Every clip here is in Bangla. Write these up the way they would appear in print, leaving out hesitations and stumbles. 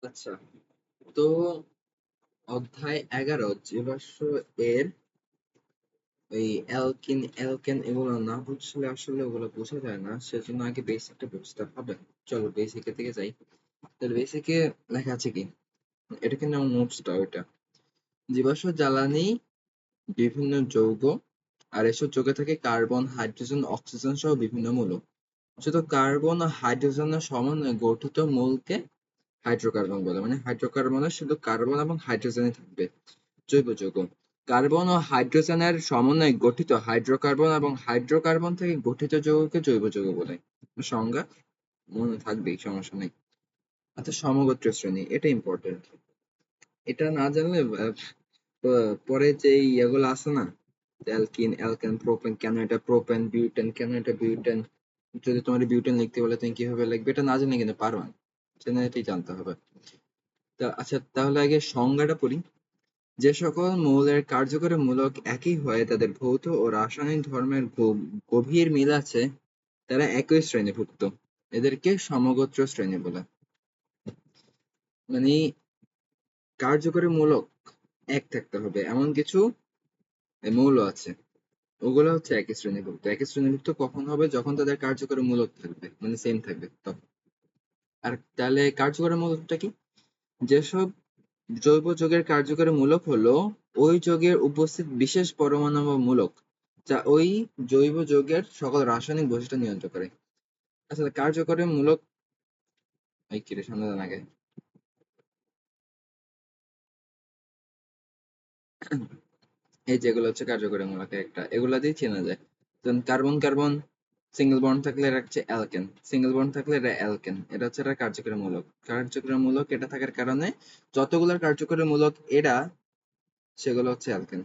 আচ্ছা, তো অধ্যায় 11 জীবাশ্ম এর ওই অ্যালকেন এগুলো না বুঝলে আসলে ওগুলো বোঝা যায় না, সেজন্য আগে বেসিকটা বুঝতে হবে। চলো বেসিকের দিকে যাই। তাহলে বেসিকে লেখা আছে কি, এটা কিন্তু আমার নোটসটা ওইটা। জীবাশ্ম জ্বালানি বিভিন্ন যৌগ, আর এসব যৌগে থাকে কার্বন, হাইড্রোজেন, অক্সিজেন সহ বিভিন্ন মূলক। শুধু কার্বন ও হাইড্রোজেনের সমন্বয়ে গঠিত মূলকে হাইড্রোকার্বন বলে। মানে হাইড্রোকার্বনে শুধু কার্বন এবং হাইড্রোজেনই থাকবে। জৈব যৌগ, কার্বন ও হাইড্রোজেনের সমন্বয়ে গঠিত হাইড্রোকার্বন এবং হাইড্রোকার্বন থেকে গঠিত যৌগকে জৈব যৌগ বলে। সংজ্ঞা মনে থাকবেই, সমস্যা নেই। আচ্ছা, সমগোত্রীয় শ্রেণী, এটা ইম্পর্টেন্ট। এটা না জানলে পরে যে ইয়েগুলো আছে না, অ্যালকিন, অ্যালকেন, প্রোপেন, কেন এটা প্রোপেন, বিউটেন, কেন এটা বিউটেন, যদি তোমার বিউটেন লিখতে বলে তুমি কিভাবে লিখবে, এটা না জানলে কিন্তু পারো না, সেটা এটাই জানতে হবে। আচ্ছা, তাহলে আগে সংজ্ঞাটা পড়ি। যে সকল মৌলের কার্যকরী মূলক একই হয়, তাদের ভৌত ও রাসায়নিক ধর্মের গভীর মিল আছে, তারা একই শ্রেণীভুক্ত। এদেরকে সমগোত্র শ্রেণী বলে। মানে কার্যকরী মূলক এক থাকতে হবে এমন কিছু মৌল আছে, ওগুলো হচ্ছে একই শ্রেণীভুক্ত। একই শ্রেণীভুক্ত কখন হবে? যখন তাদের কার্যকরী মূলক থাকবে, মানে সেম থাকবে তখন। আর তাহলে কার্যকরী মূলকটা কি? যেসব জৈব যৌগের কার্যকরী মূলক হলো ওই যৌগের উপস্থিত বিশেষ পরমাণু বা মূলক, যা ওই জৈব যৌগের সকল রাসায়নিক বৈশিষ্ট্য নিয়ন্ত্রণ করে। আসলে কার্যকরী মূলক এই কি রে, সামনে যান আগে। এই যেগুলো হচ্ছে কার্যকরী মূলক একটা, এগুলা দিয়ে চেনা যায়। যেমন কার্বন কার্বন সিঙ্গেল বন্ড থাকলে এটা হচ্ছে অ্যালকেন, সিঙ্গেল বন্ড থাকলে এটা অ্যালকেন। এটা হচ্ছে একটা কার্যকরী মূলক। কার্যকরী মূলক এটা থাকার কারণে যতগুলো কার্যকরী মূলক এটা, সেগুলো হচ্ছে অ্যালকেন।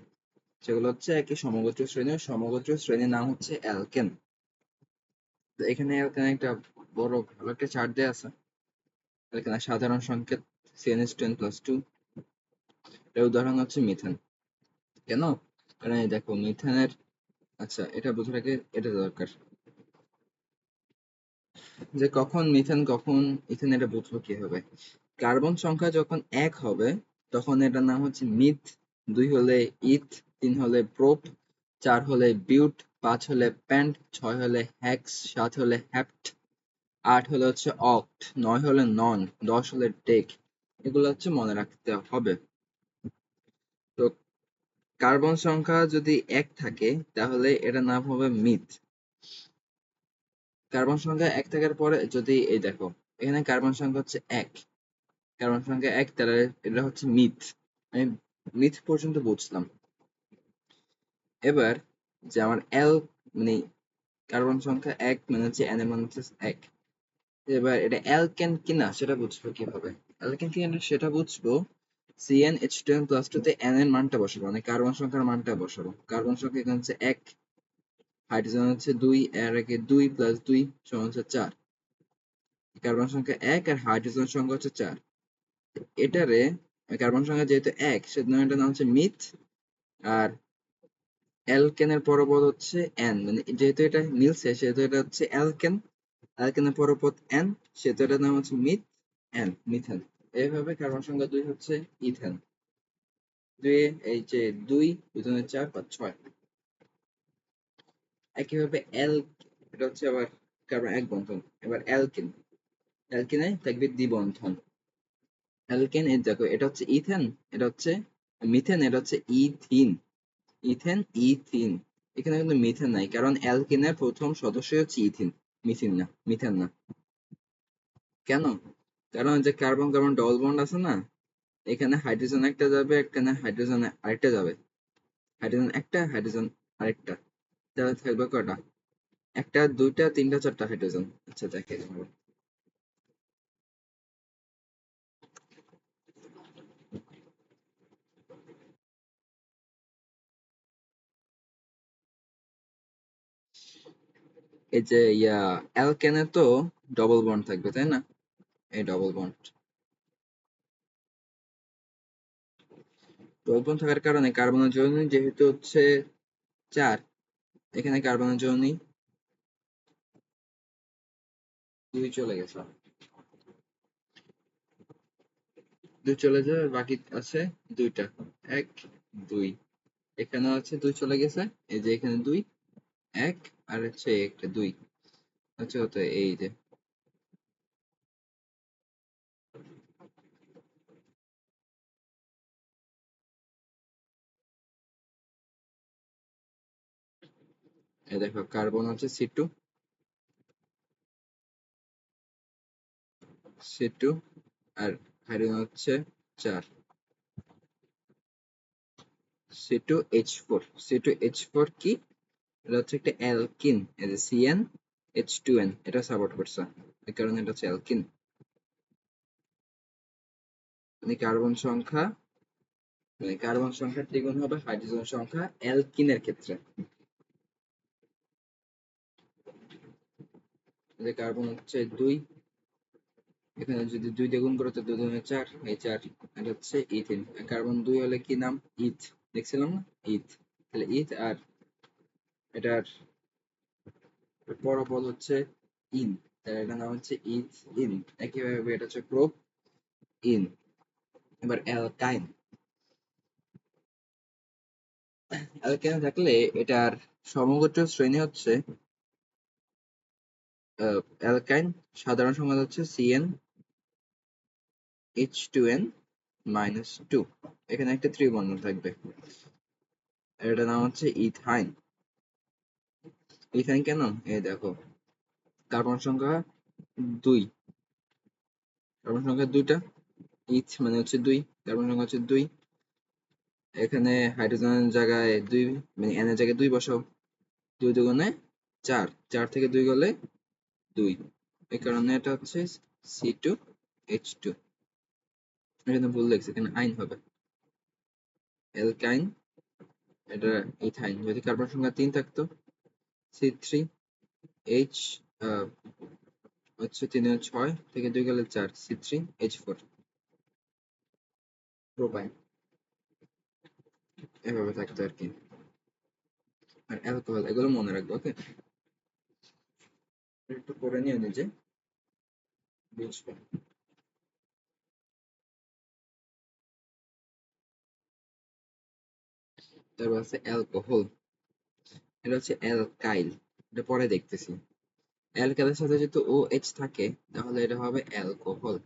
সেগুলো হচ্ছে একই সমগোত্রীয় শ্রেণীর, সমগোত্রীয় শ্রেণীর নাম হচ্ছে অ্যালকেন। তো এখানে অ্যালকেন একটা বড় ভালো একটা চার্ট দেওয়া আছে। এখানে সাধারণ সংকেত CnH10+2, এর উদাহরণ হচ্ছে মিথেন। কেন? কারণ এই দেখো মিথেনের, আচ্ছা এটা বোঝার আগে এটা দরকার যে কখন মিথেন কখন ইথেন, এটা বুঝবো কিভাবে। কার্বন সংখ্যা যখন 1 হবে তখন এটার নাম হচ্ছে মিথ, 2 হলে ইথ, 3 হলে প্রোপ, 4 হলে বিউট, 5 হলে প্যান্ট, 6 হলে হেক্স, 7 হলে হেপ্ট, 8 হলে হচ্ছে অক্ট, 9 হলে নন, 10 হলে ডেক। এগুলো হচ্ছে মনে রাখতে হবে। তো কার্বন সংখ্যা যদি 1 থাকে তাহলে এটার নাম হবে মিথ। কার্বন সংখ্যা 1 থাকার পরে যদি এই দেখো এখানে কার্বন সংখ্যা হচ্ছে 1, কার্বন সংখ্যা 1, তাহলে এটা হচ্ছে মিথ। আমি মিথ পর্যন্ত বুঝলাম। এবার যে আমার মানে কার্বন সংখ্যা 1 মানে হচ্ছে n এর মান হচ্ছে 1। এবার এটা অ্যালকেন কিনা সেটা বুঝবো কিভাবে? অ্যালকেন কিনা সেটা বুঝবো CnH10+2 তে n এর মানটা বসাবো, মানে কার্বন সংখ্যার মানটা বসাবো। কার্বন সংখ্যা এখানে হচ্ছে 1, হাইড্রোজেন হচ্ছে 2, এর আগে 2 + 2 সমান হচ্ছে 4। কার্বন সংখ্যা 1 আর হাইড্রোজেন সংখ্যা হচ্ছে 4। এটারে কার্বন সংখ্যা যেহেতু 1 সেজন্য এটার নাম হচ্ছে মিথ। আর অ্যালকেনের পরপদ হচ্ছে n, মানে যেহেতু এটা মিলছে সেহেতু এটা হচ্ছে অ্যালকেন। অ্যালকেনের পরপদ n, সেহেতু এটার নাম হচ্ছে মিথ n, মিথেন। এইভাবে কার্বন সংখ্যা 2 হচ্ছে ইথেন। 2 এই যে 2 2 4 5 6। একইভাবে এটা হচ্ছে আবার কার্বন এক বন্ধন। এবার অ্যালকিন, অ্যালকিনে থাকবে দ্বিবন্ধন। অ্যালকেন এই দেখো এটা হচ্ছে ইথেন, এটা হচ্ছে মিথেন, এটা হচ্ছে ইথিন। Ethane, ethene. এখানে কিন্তু মিথেন নাই, কারণ অ্যালকিনের প্রথম সদস্যই হচ্ছে ইথিন, মিথিন না, মিথেন না। কেন? কারণ যে কার্বন কার্বন ডবল বন্ড আছে না, এখানে হাইড্রোজেন একটা যাবে, এখানে হাইড্রোজেন আরেকটা যাবে। হাইড্রোজেন একটা, হাইড্রোজেন আরেকটা, তাহলে থাকবে কয়টা? একটা, দুইটা, তিনটা, চারটা হাইড্রোজেন। আচ্ছা দেখে নেবো। এই যে অ্যালকেনে তো ডবল বন্ড থাকবে তাই না? এই ডবল বন্ড, ডবল বন্ড থাকার কারণে কার্বনের যৌগিক যেহেতু হচ্ছে 4, এখানে কার্বনের যৌগিক 2 চলে গেছে। দুই চলে যাবে, বাকি আছে দুইটা, এক দুই। এখানে আছে দুই চলে গেছে, এই যে এখানে দুই, এক, আর হচ্ছে একটা দুই, হচ্ছে কত, এই যে। এই দেখো কার্বন হচ্ছে C2, C2, আর হাইড্রোজেন হচ্ছে 4, C2H4। কি, এটা হচ্ছে একটা অ্যালকিন, এই যে CnH2n, এটা সাপোর্ট করছে, এই কারণে এটা হচ্ছে অ্যালকিন। মানে কার্বন সংখ্যা দ্বিগুণ হবে হাইড্রোজেন সংখ্যা অ্যালকিনের ক্ষেত্রে। যে কার্বন হচ্ছে 2, এখানে যদি 2 দিয়ে গুণ করো তো 2 দুগুণে 4, এই 4, এটা হচ্ছে ইথিন। কার্বন 2 হলে কি নাম, ইথ, দেখছিলাম না, ইথ। তাহলে ইথ, আর এটার পরপদ হচ্ছে ইন, তাহলে এটার নাম হচ্ছে ইথ ইন। একইভাবে এটা হচ্ছে প্রোপ ইন। এবার অ্যালকাইন, অ্যালকাইন থাকলে এটার সমগোত্রীয় শ্রেণী হচ্ছে অ্যালকাইন, সাধারণ সংখ্যা হচ্ছে CnH2n-2, এখানে একটা ত্রিবন্ধন থাকবে, এটার নাম হচ্ছে ইথাইন। ইথাইন কেন, এই দেখো কার্বন সংখ্যা 2, কার্বন সংখ্যা 2টা, ইথ মানে হচ্ছে 2, কার্বন সংখ্যা হচ্ছে 2, এখানে হাইড্রোজেনের জায়গায় 2, মানে n এর জায়গায় 2 বসাও, 2 দুগুণে 4, 4 থেকে 2 গেলে 2, এই কারণে এটা হচ্ছে C2H2। এখানে ভুল লিখছি, এখানে আইন হবে অ্যালকাইন, এটা ইথাইন। যদি কার্বন সংখ্যা 3 থাকতো, C3H, হচ্ছে 3 এর 6 থেকে 2 গেলে 4, C3H4, প্রোপাইন, এভাবে থাকতো আর কি। আর অ্যালকোহল, এগুলো মনে রাখবো, ওকে, একটু করে নিও নিজে, বুঝবে। তারপর আছে অ্যালকোহল, এটা হচ্ছে অ্যালকাইল, এটা পরে দেখতেছি। অ্যালকাইলের সাথে যদি OH থাকে তাহলে এটা হবে অ্যালকোহল।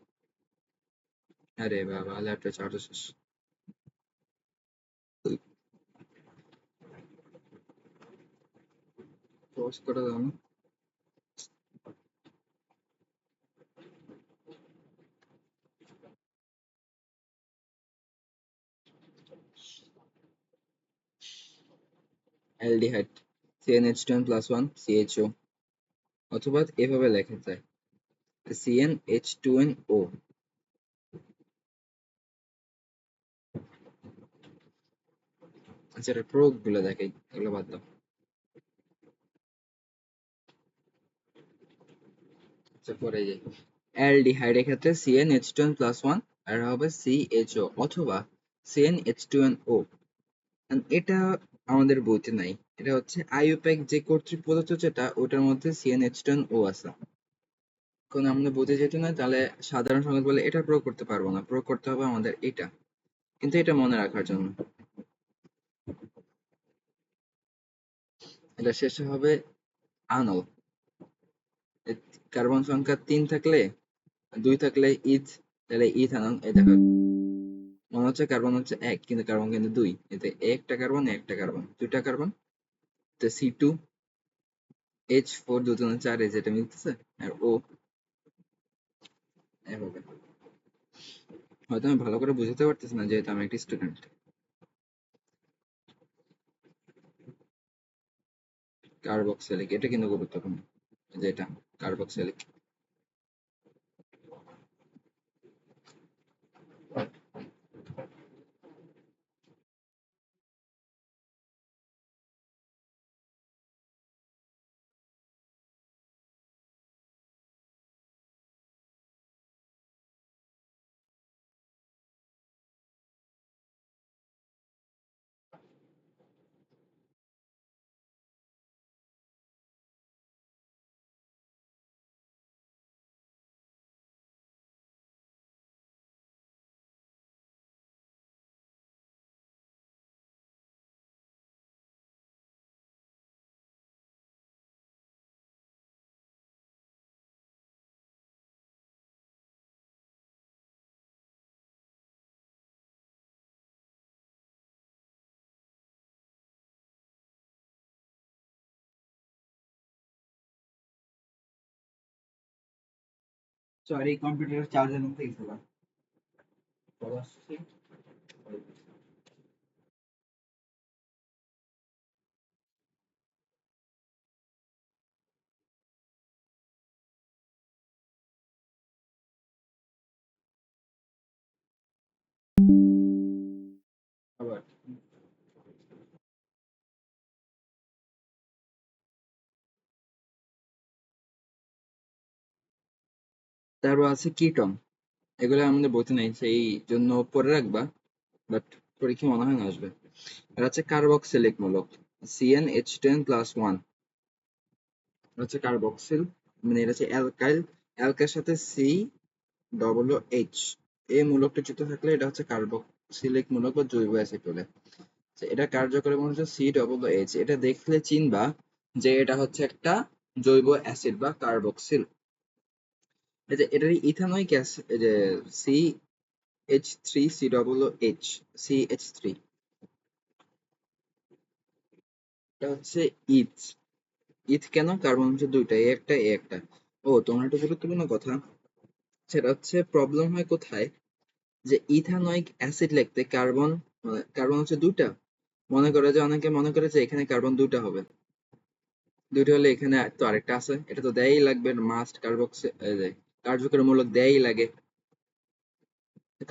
আরে বাবা, ল্যাপটপ চার্জ শেষ। পজ করে দাও না। অ্যালডিহাইড, CnH2n+1 CHO, অথবা এভাবে লেখা যায় CnH2nO। আচ্ছা, এটা প্রয়োগ গুলো দেখাই, এগুলো বাদ দাও। আচ্ছা, পরে যাই। অ্যালডিহাইডের ক্ষেত্রে CnH2n+1 আর হবে CHO অথবা CnH2nO। এটা আমাদের বইতে নাই, এটা হচ্ছে আইইউপ্যাক যে কর্তৃক প্রদত্ত, যেটা ওটার মধ্যে CnH2nO আছে। কারণ আমাদের বইতে যেহেতু নাই, তাহলে সাধারণ সংকেত বলে এটা প্রয়োগ করতে পারবো না, প্রয়োগ করতে হবে আমাদের এটা, কিন্তু এটা মনে রাখার জন্য। এটা শেষে হবে আনল। কার্বন সংখ্যা 3 থাকলে, 2 থাকলে ইথ, তাহলে ইথ আনল। এই দেখো, মনে হচ্ছে কার্বন হচ্ছে 1, কিন্তু কার্বন কিন্তু 2, এতে একটা কার্বন, একটা কার্বন, দুইটা কার্বন, তো C2H4 দুটো 4, এই যেটা মিলতেছে, আর ও, এভাবে। হয়তো আমি ভালো করে বুঝাতে পারতেছি না, যেহেতু আমি একটা স্টুডেন্ট। কার্বক্সিলিক, এটা কিন্তু গুরুত্বপূর্ণ, যেটা কার্বক্সিলিক। সরি, কম্পিউটারের চার্জার নিতে গেছিলাম। আবার তারপর আছে কিটন, এগুলো আমাদের বইতে নেই, সেই জন্য পড়ে রাখবা, বাট পরীক্ষা মনে হয় না আসবে। আর আছে কার্বক্সিলিক মূলক, CnH10+1, হচ্ছে কার্বক্সিল, মানে এটা হচ্ছে অ্যালকাইল, অ্যালকের সাথে COOH, এই মূলকটা যুক্ত থাকলে এটা হচ্ছে কার্বক্সিলিক মূলক বা জৈব অ্যাসিড বলে। তো এটা কার্যকরী মূলক হচ্ছে COOH, এটা দেখলে চিনবা যে এটা হচ্ছে একটা জৈব অ্যাসিড বা কার্বক্সিল। এই যে এটার ইথানোয়িক অ্যাসিড, এই যে CH3COOH, CH3, এটা হচ্ছে ইথ। ইথ কেন? কার্বন হচ্ছে দুইটা, এ একটা এ একটা। ও, তোমার একটা গুরুত্বপূর্ণ কথা, সেটা হচ্ছে প্রবলেম হয় কোথায়, যে ইথানোয়িক অ্যাসিড লিখতে কার্বন, কার্বন হচ্ছে দুইটা, মনে করে যে অনেকে মনে করে যে এখানে কার্বন দুইটা হবে, দুইটা হলে এখানে তো আরেকটা আছে, এটা তো দেয়াই লাগবে, মাস্ট কার্বক্সি, কার্যকরী মূলক দেয়াই লাগে।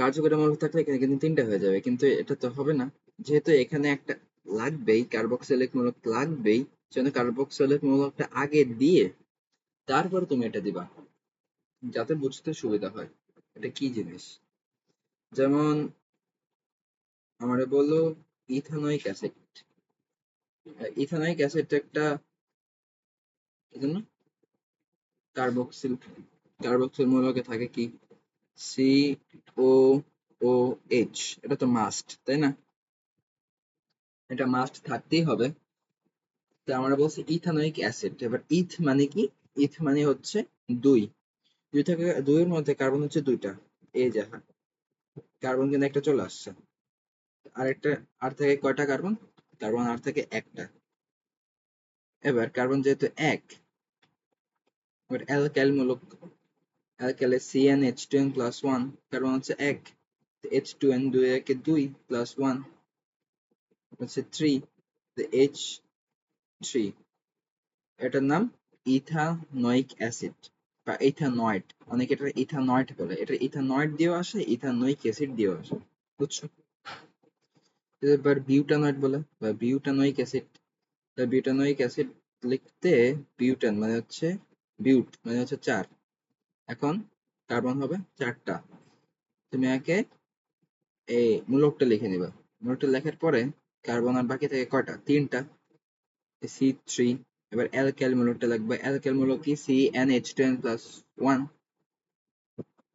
কার্যকরী মূলক থাকলে এখানে কিন্তু তিনটা হয়ে যাবে, কিন্তু এটা তো হবে না, যেহেতু এখানে একটা লাগবেই, কার্বক্সিলিক মূলক লাগবেই, সেজন্য কার্বক্সিলিক মূলকটা আগে দিয়ে তারপরে তুমি এটা দিবা, যাতে বুঝতে সুবিধা হয় এটা কি জিনিস। যেমন আমারে বললো ইথানোয়িক অ্যাসিড, ইথানোয়িক অ্যাসিড একটা কি জন্য কার্বক্সিল, কার্বক্সিল মূলকে থাকে কি, COOH, এটা তো মাস্ট, তাই না? এটা মাস্ট থাকতেই হবে। তো আমরা বলছি ইথানোয়িক অ্যাসিড, এবার ইথ মানে কি? ইথ মানে হচ্ছে দুই, দুই থেকে দুইয়ের মধ্যে কার্বন হচ্ছে দুইটা, এই যে কার্বন কিন্তু একটা চলে আসছে, আরেকটা, আর থেকে কয়টা কার্বন? কার্বন আর থেকে একটা। এবার কার্বন যেহেতু এক, এবার অ্যালকাইল মূলক, অ্যালকাইলে CnH2n+1, কার্বন হচ্ছে এক, H2n, দুই একে দুই, প্লাস ওয়ান হচ্ছে থ্রি, H3, এটার নাম ইথানোয়িক অ্যাসিড বা ইথানয়েড, অনেকে এটা ইথানয়েড বলে, এটা ইথানয়েড দিয়েও আসে, ইথানোয়িক অ্যাসিড দিয়েও আসে, বুঝছো? এবার বিউটানয়েড বলে বা বিউটানোয়িক অ্যাসিড। বিউটানোয়িক অ্যাসিড লিখতে, বিউটান মানে হচ্ছে, বিউট মানে হচ্ছে চার, এখন কার্বন হবে চারটা, তুমি একে এই মূলকটা লিখে নিবা, মূলকটা লেখার পরে কার্বন আর বাকি থাকে কয়টা? তিনটা, C3। এবার অ্যালকাইল মূলকটা লাগবে, অ্যালকাইল মূলক কি? CnH10+1,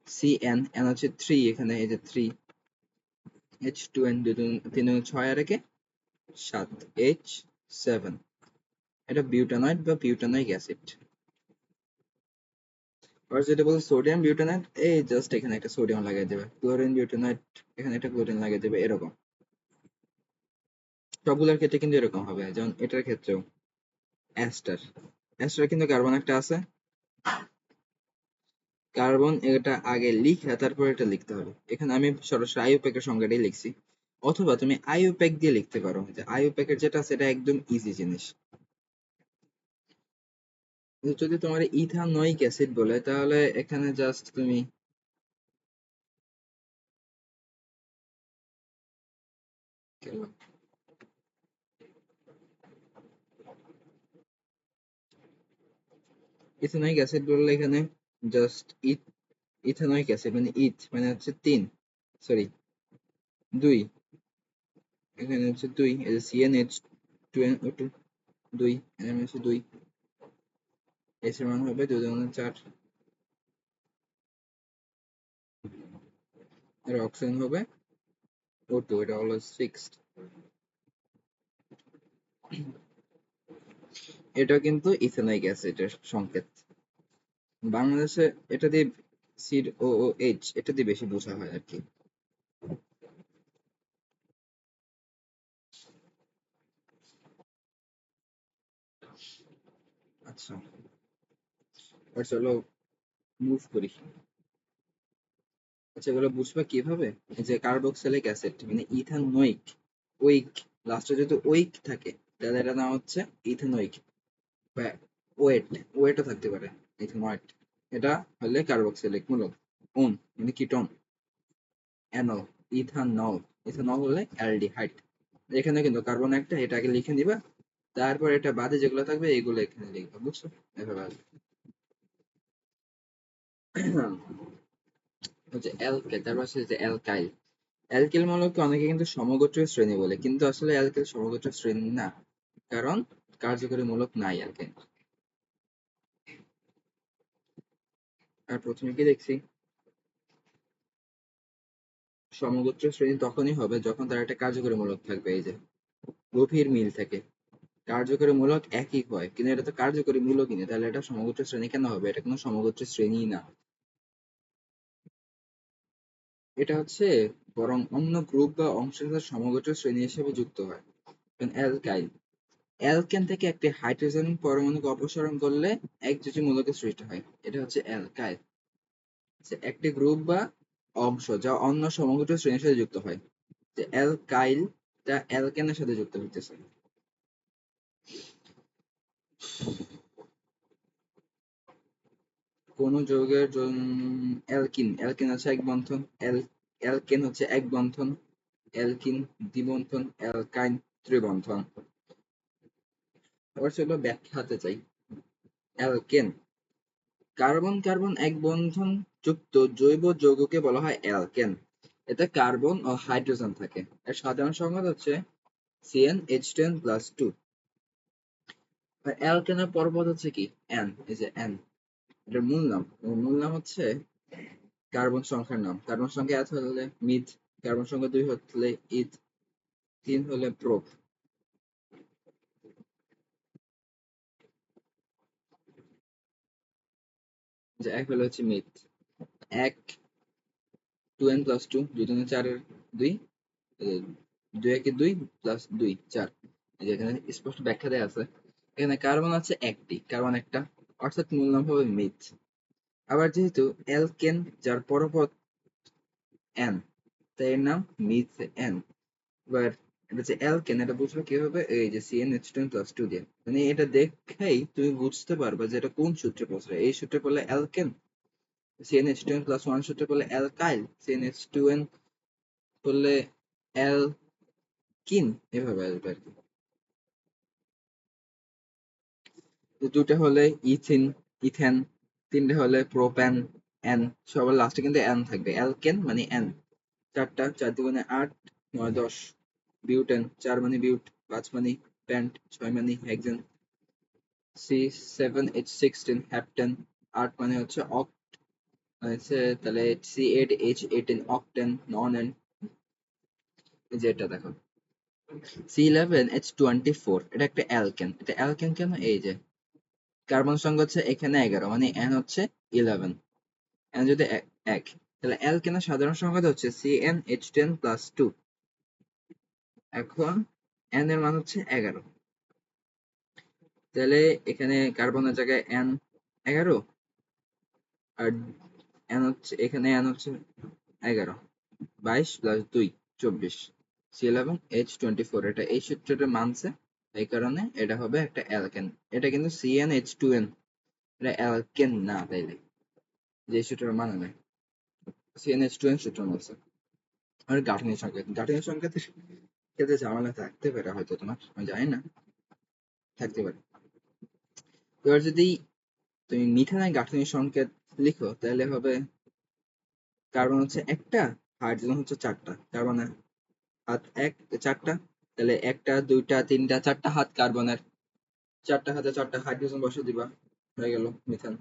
CN, N হচ্ছে থ্রি, এখানে এই যে থ্রি, H2n, দুই তিন ছয়, আর একে সাত, H7, এটা বিউটানয়েড বা বিউটানোয়িক অ্যাসিড। আর যেটা বলছে সোডিয়াম বিউটানাইট, এই জাস্ট এখানে একটা সোডিয়াম লাগিয়ে দেবে, ক্লোরিন বিউটানাইট, এখানে একটা ক্লোরিন লাগিয়ে দেবে, এরকম সবগুলোর ক্ষেত্রে কিন্তু এরকম হবে, যেমন এটার ক্ষেত্রেও অ্যাস্টার, অ্যাস্টার কিন্তু কার্বন একটা আছে, কার্বন এটা আগে লিখে তারপর এটা লিখতে হবে, এখানে আমি সরাসরি আইইউপ্যাকের সংজ্ঞাটাই লিখছি, অথবা তুমি আইইউপ্যাক দিয়ে লিখতে পারো, যে আইইউপ্যাকের যেটা আছে এটা একদম ইজি জিনিস। যদি তোমার ইথানোয়িক অ্যাসিড বলে, তাহলে এখানে জাস্ট তুমি ইথানোয়িক অ্যাসিড বললে এখানে জাস্ট ইথানোয়িক অ্যাসিড মানে ইথ মানে হচ্ছে তিন, সরি দুই, এখানে হচ্ছে দুই, এই যে CnH2n2, দুই, এখানে হচ্ছে দুই, এস এর মান হবে দুই দুগুণে চার, আর অক্সিজেন হবে O2, এটা হলো সিক্স। এটা কিন্তু ইথানোয়িক অ্যাসিডের সংকেত, বাংলাদেশে এটা দিয়ে COOH, এটা দিয়ে বেশি বোঝা হয় আর কি। আচ্ছা, আর চলো মুভ করি। আচ্ছা, এগুলো বুঝবা কিভাবে? এই যে কার্বক্সিলিক অ্যাসিড মানে ইথানোইক, ওইক, লাস্টে যদি ওইক থাকে তাহলে এটা নাম হচ্ছে ইথানোইক, বা ওয়েট, ওয়েটও থাকতে পারে, ইথানয়েট। এটা হলে কার্বক্সিলিক মূলক। উন মানে কিটোন, অ্যানল, ইথানল, ইথানল হলে অ্যালডিহাইড। এখানে কিন্তু কার্বন একটা, এটা আগে লিখে নিবা, তারপর এটা বাদে যেগুলো থাকবে এগুলো এখানে লিখবা, বুঝছো? এভাবে আসবে। হচ্ছে অ্যালকেল, তারপর হচ্ছে যে অ্যালকাইল। অ্যালকিল মৌলকে অনেকে কিন্তু সমগোত্রীয় শ্রেণী বলে, কিন্তু আসলে অ্যালকিল সমগোত্রীয় শ্রেণী না, কারণ কার্যকরী মূলক নাই অ্যালকেন। আর প্রথমে কি দেখছি, সমগোত্রীয় শ্রেণী তখনই হবে যখন তার একটা কার্যকরী মূলক থাকবে, এই যে গভীর মিল থাকে, কার্যকরী মূলক একই হয়, কিন্তু এটা তো কার্যকরী মূলকই না, তাহলে এটা সমগোত্রীয় শ্রেণী কেন হবে? এটা কোনো সমগোত্রীয় শ্রেণী না। এটা হচ্ছে বরং অন্য গ্রুপ বা অংশের সাথে সমগোত্রীয় শ্রেণী হিসেবে যুক্ত হয়। অ্যালকাইল, অ্যালকেন থেকে একটি হাইড্রোজেন পরমাণুকে অপসারণ করলে একযোজী মূলকের সৃষ্টি হয়, এটা হচ্ছে অ্যালকাইল। একটি গ্রুপ বা অংশ যা অন্য সমগোত্রীয় শ্রেণীর সাথে যুক্ত হয়, যে অ্যালকাইল টা অ্যালকেনের সাথে যুক্ত হইতেছে। কোন যৌগের অ্যালকিন, অ্যালকিন হচ্ছে এক বন্ধন, অ্যালকেন হচ্ছে এক বন্ধন, অ্যালকিন দ্বিবন্ধন, অ্যালকাইন ত্রিবন্ধন। এবার চলো ব্যাখ্যাতে চাই। অ্যালকেন, কার্বন কার্বন এক বন্ধন যুক্ত জৈব যৌগকে বলা হয় অ্যালকেন। এতে কার্বন ও হাইড্রোজেন থাকে। এর সাধারণ সংকেত হচ্ছে CnH10+2। আর অ্যালকেনের পরপদ হচ্ছে কি? N, এই যে N, এটার মূল নাম, এর মূল নাম হচ্ছে কার্বন সংখ্যার নাম। কার্বন সংখ্যা 1 হলে মিথ, কার্বন সংখ্যা 2 হলে ইথ, 3 হলে প্রোপ। যে 1 হলে হচ্ছে মিথ। 1, 2n+2, 2 2 4 2, 2 1 2 plus 2 4। এই যে এখানে স্পষ্ট ব্যাখ্যা দেয়া আছে। এখানে কার্বন আছে একটি, কার্বন একটা, অর্থাৎ মূল নাম হবে মিথ। আবার যেহেতু অ্যালকেন যার পরপদ N, তাই এর নাম মিথ N। এবার এটা যে অ্যালকেন, এটা বুঝবে কিভাবে? এই যে CnH10+2 দিয়ে, মানে এটা দেখেই তুমি বুঝতে পারবে যে এটা কোন সূত্রে পড়ছে। এই সূত্রে পড়লে অ্যালকেন, CnH10+1 সূত্রে পড়লে অ্যালকাইল, CnH2n পড়লে অ্যালকিন, এভাবে আসবে আর কি। দুটো হলে ইথিন, ইথেন, তিনটে হলে প্রোপ্যান, এন, সবার লাস্টে কিন্তু এন থাকবে, অ্যালকেন মানে এন। চারটা, 4 দুগুণে 8, 9 10, বিউটেন, 4 মানে বিউট, 5 মানে প্যান্ট, 6 মানে হেক্সেন, C7H16 হ্যাপটেন, 8 মানে হচ্ছে অক্ট, হচ্ছে তাহলে C8H18 অক্টেন, নন এন। যেটা দেখো C11H24, এটা একটা অ্যালকেন। এটা অ্যালকেন কেন? এই যে কার্বন সংখ্যা হচ্ছে এখানে 11, মানে এন হচ্ছে 11, এন যদি এক, তাহলে অ্যালকেনের সাধারণ সংখ্যা হচ্ছে CnH10+2। এখন এন এর মান হচ্ছে 11, তাহলে এখানে কার্বনের জায়গায় এন 11, আর এন হচ্ছে এখানে এন হচ্ছে 11, 22 প্লাস 2 24, C11H24। এটা এই সূত্রটা মানছে, এই কারণে এটা হবে একটা অ্যালকেন। এটা কিন্তু CnH2n, এটা অ্যালকেন না, তাইলে যে সূত্রটা মানে না, CnH2n সূত্র মানছে। আর গাঠনিক সংকেত, গাঠনিক সংকেতের ক্ষেত্রে ঝামেলা থাকতে পারে হয়তো, তোমার আমি জানি না, থাকতে পারে। এবার যদি তুমি মিথানের গাঠনিক সংকেত লিখো তাহলে হবে কার্বন হচ্ছে একটা, হাইড্রোজেন হচ্ছে চারটা, কার্বনের হাত এক, চারটা, তাহলে একটা দুইটা তিনটা চারটা হাত কার্বনের, চারটা হাতে চারটা হাইড্রোজেন বসে দিবা, হয়ে গেল মিথান,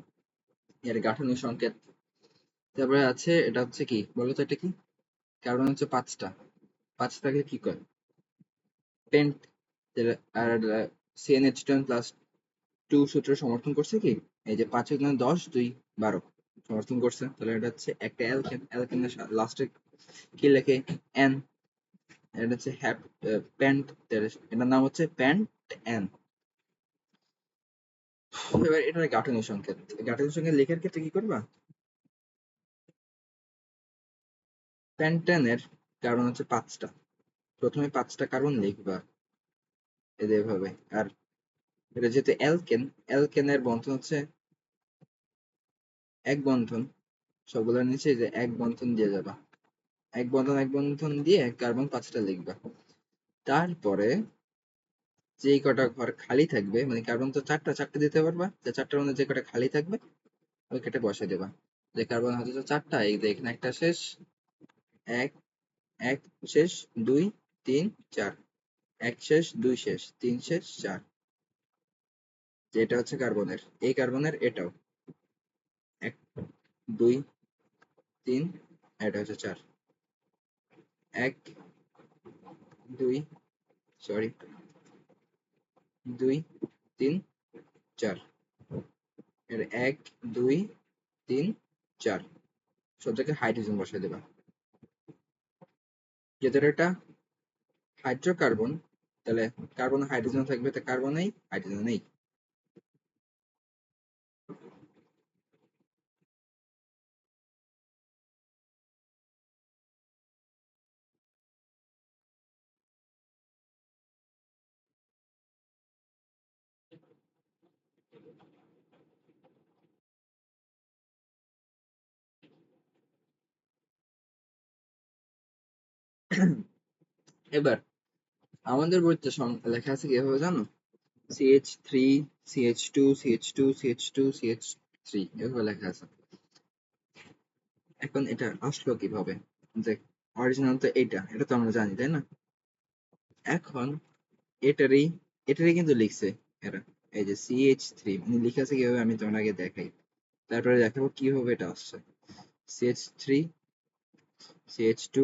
এর গাঠনিক সংকেত। তারপরে আছে এটা হচ্ছে কি বলো তো, এটা কি? কার্বন হচ্ছে পাঁচটা, পাঁচটাকে কি করে? পেন্ট। আর CnH10+2 সূত্র সমর্থন করছে কি? এই যে 5 গুণে 10, 2 12 সমর্থন করছে, তাহলে এটা হচ্ছে একটা অ্যালকেন। অ্যালকেনের লাস্টে কি লেখে? এন। এটা হচ্ছে প্যান্ট, এটার নাম হচ্ছে প্যান্ট এন। এবার এটার গাঠনিক সংকেত, গাঠনিক সংকেত লেখার ক্ষেত্রে কি করবা? পেন্টেনের কার্বন হচ্ছে 5টা। প্রথমে 5টা কার্বন লিখবা এদের এভাবে। আর এটা যেহেতু অ্যালকেন, অ্যালকেনের বন্ধন হচ্ছে এক বন্ধন, সবগুলোর নিচে যে এক বন্ধন দিয়ে যাবা, এক বন্ধন দিয়ে কার্বন 5টা লিখবা। তারপরে যেই কটা ঘর খালি থাকবে, মানে কার্বন তো চারটা দিতে পারবা, যে চারটার মধ্যে যে কটা খালি থাকবে ওই কেটে বসে দেবা। যে কার্বন হচ্ছে 4টা, এই যে এখানে একটা শেষ, এক, এক শেষ, দুই, তিন, চার, এক শেষ, দুই শেষ, তিন শেষ, চার। যেটা হচ্ছে কার্বনের, এই কার্বনের এটাও এক, দুই, তিন, এটা হচ্ছে চার, এক, দুই, সরি, দুই, তিন, চার। এর এক, দুই, তিন, চার, সব জায়গায় হাইড্রোজেন বসাই দেবা। যেহেতু এটা হাইড্রোকার্বন, তাহলে কার্বন হাইড্রোজেন থাকবে, তো কার্বন নেই, হাইড্রোজেন নেই। এবার আমাদের বইতে লেখা আছে কিভাবে জানো? CH3, CH2, CH2, CH2, CH3 এভাবে লেখা আছে। এখন এটা আসলো কিভাবে? যে অরিজিনাল তো এটা তো আমরা জানি, তাই না? এখন এটারই এটারই কিন্তু লিখছে এরা, এই যে CH3 মানে লিখে আছে কিভাবে আমি তোমার আগে দেখাই, তারপরে দেখাবো কিভাবে এটা আসছে। CH3, CH2,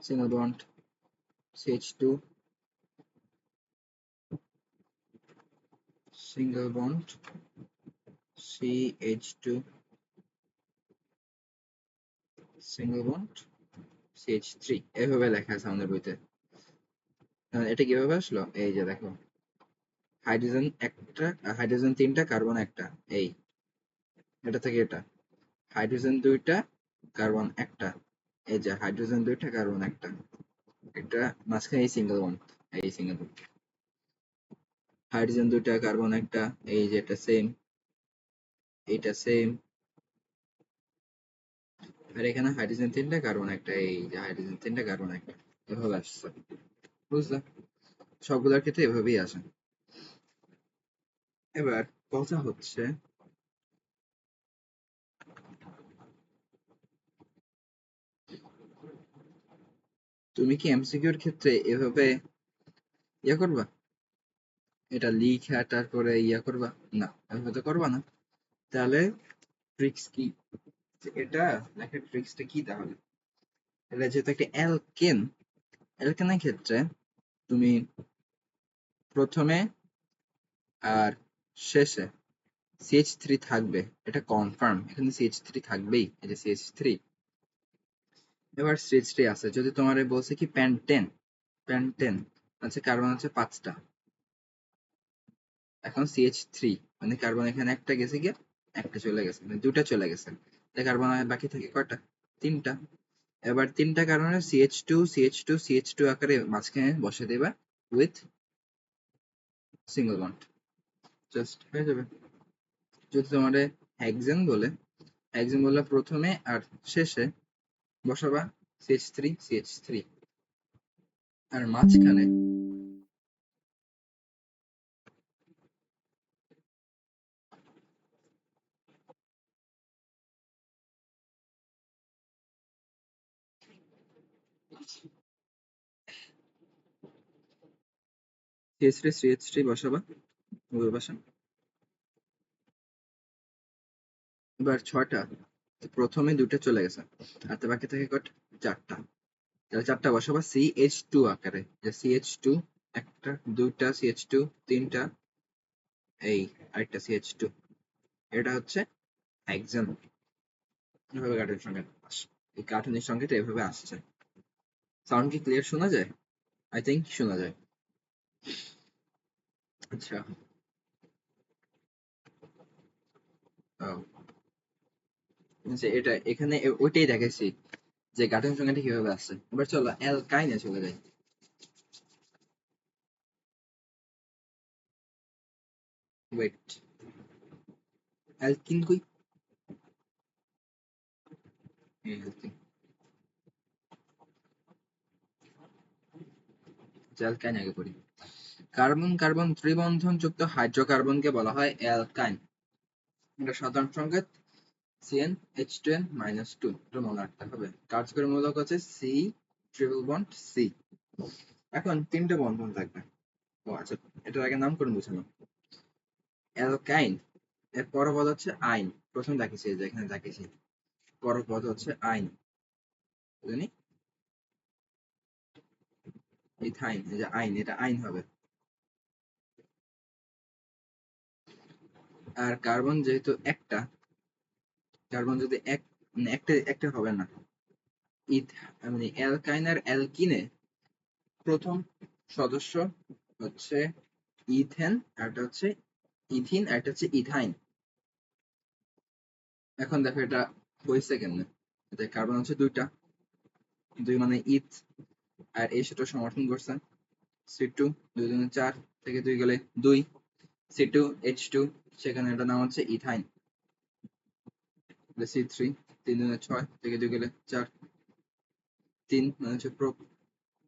single bond, CH2, single bond, CH2, single bond, CH3 এভাবে লেখা আছে আমাদের বইতে। এটা কিভাবে আসলো? এই যে দেখো, হাইড্রোজেন একটা, হাইড্রোজেন তিনটা, কার্বন একটা, এই এটা থেকে এটা, হাইড্রোজেন দুইটা, কার্বন একটা, এই যে হাইড্রোজেন দুইটা, কার্বন একটা, এটা মাঝখানে এই সিঙ্গেল বন্ড, এই সিঙ্গেল বন্ড, হাইড্রোজেন দুইটা, কার্বন একটা, এই যে এটা সেম, এইটা সেম, আর এখানে হাইড্রোজেন তিনটা, কার্বন একটা, এই যে হাইড্রোজেন তিনটা, কার্বন একটা, এভাবে আসছে। বুঝলে? সবগুলোর ক্ষেত্রে এভাবেই আসে। এবার কথা হচ্ছে, তুমি কি এমসিকিউর ক্ষেত্রে এভাবে ইয়ে করবা, এটা লিখা তারপরে ইয়া করবা? না, এভাবে তো করবা না। তাহলে ট্রিক্স কি? যে এটা লেখার ট্রিক্সটা কি তাহলে? এটা যেহেতু একটা অ্যালকেন, অ্যালকেনের ক্ষেত্রে তুমি প্রথমে আর শেষে CH3 থাকবে, এটা কনফার্ম, এখানে CH3 থাকবেই, এই যে CH3। এবার CH3 আছে, যদি তোমার বলছে কি প্যান্টেন, প্যান্টেন আছে কার্বন আছে 5টা, এখন CH3 মানে কার্বন এখানে একটা গেছে গিয়ে, একটা চলে গেছে, মানে দুটা চলে গেছে, তাই কার্বন বাকি থাকে কয়টা? তিনটা। এবার তিনটা কার্বনের CH2, CH2, CH2 আকারে মাঝখানে বসে দেবা উইথ সিঙ্গল বন্ড, জাস্ট হয়ে যাবে। যদি তোমার হেক্সেন বলে, হেক্সেন বললে প্রথমে আর শেষে বসাবা CH3, CH3, আর মাঝখানে CH3, CH3 বসাবা উভয় পাশে। এবার 6টা, প্রথমে দুটো চলে গেছে, আর তো বাকি থাকে কত? 4টা। তাহলে 4টা বসাবা CH2 আকারে, যে CH2 একটা, দুইটা CH2, তিনটা, এই আরেকটা CH2, এটা হচ্ছে হেক্সেন। এভাবে গাঠনিক সংখ্যা আসে, এই গাঠনিক সংখ্যাটা এভাবে আসছে। সাউন্ড কি ক্লিয়ার শোনা যায়? আই থিঙ্ক শোনা যায়। আচ্ছা, ও, যে এটা এখানে ওইটাই দেখাইছি যে গাঠনিক সংখ্যাটা কিভাবে আসছে। এবার চলো অ্যালকাইনে চলে যাই। ওয়েট, অ্যালকিন কই? এই অ্যালকিন, অ্যালকাইন আগে পড়ি। কার্বন কার্বন ত্রিবন্ধন যুক্ত হাইড্রোকার্বনকে বলা হয় অ্যালকাইন। এটা সাধারণ সংকেত CnH2n-2, এটা মনে রাখতে হবে। কার্যকরী মূলক হচ্ছে সি ট্রিপল বন্ড সি। এখন তিনটে বন্ধন থাকবে। ও আচ্ছা, এটার আগে নামকরণ বুঝানো। অ্যালকাইন এর পরপদ হচ্ছে আইন। প্রথম দেখিয়েছি, এই যে এখানে দেখিয়েছি, পরপদ হচ্ছে আইন, বুঝলি? ইথাইন, এই যে আইন, এটা আইন হবে। আর কার্বন যেহেতু একটা, কার্বন যদি মানে একটা একটা হবে না। ইথ মানে অ্যালকাইন আর অ্যালকিনে প্রথম সদস্য হচ্ছে ইথেন, আর একটা হচ্ছে ইথিন, আর একটা হচ্ছে ইথাইন। এখন দেখো এটা হয়েছে কেমনে। এতে কার্বন হচ্ছে দুইটা, দুই মানে ইথ, আর এই সেটা সমর্থন করছে C2, 2 দুগুণে 4, থেকে 2 গেলে 2, C2H2, সেখানে এটার নাম হচ্ছে ইথাইন। C3, 3 দুগুণে 6, থেকে 2 গেলে 4, 3 মানে হচ্ছে প্রোপ,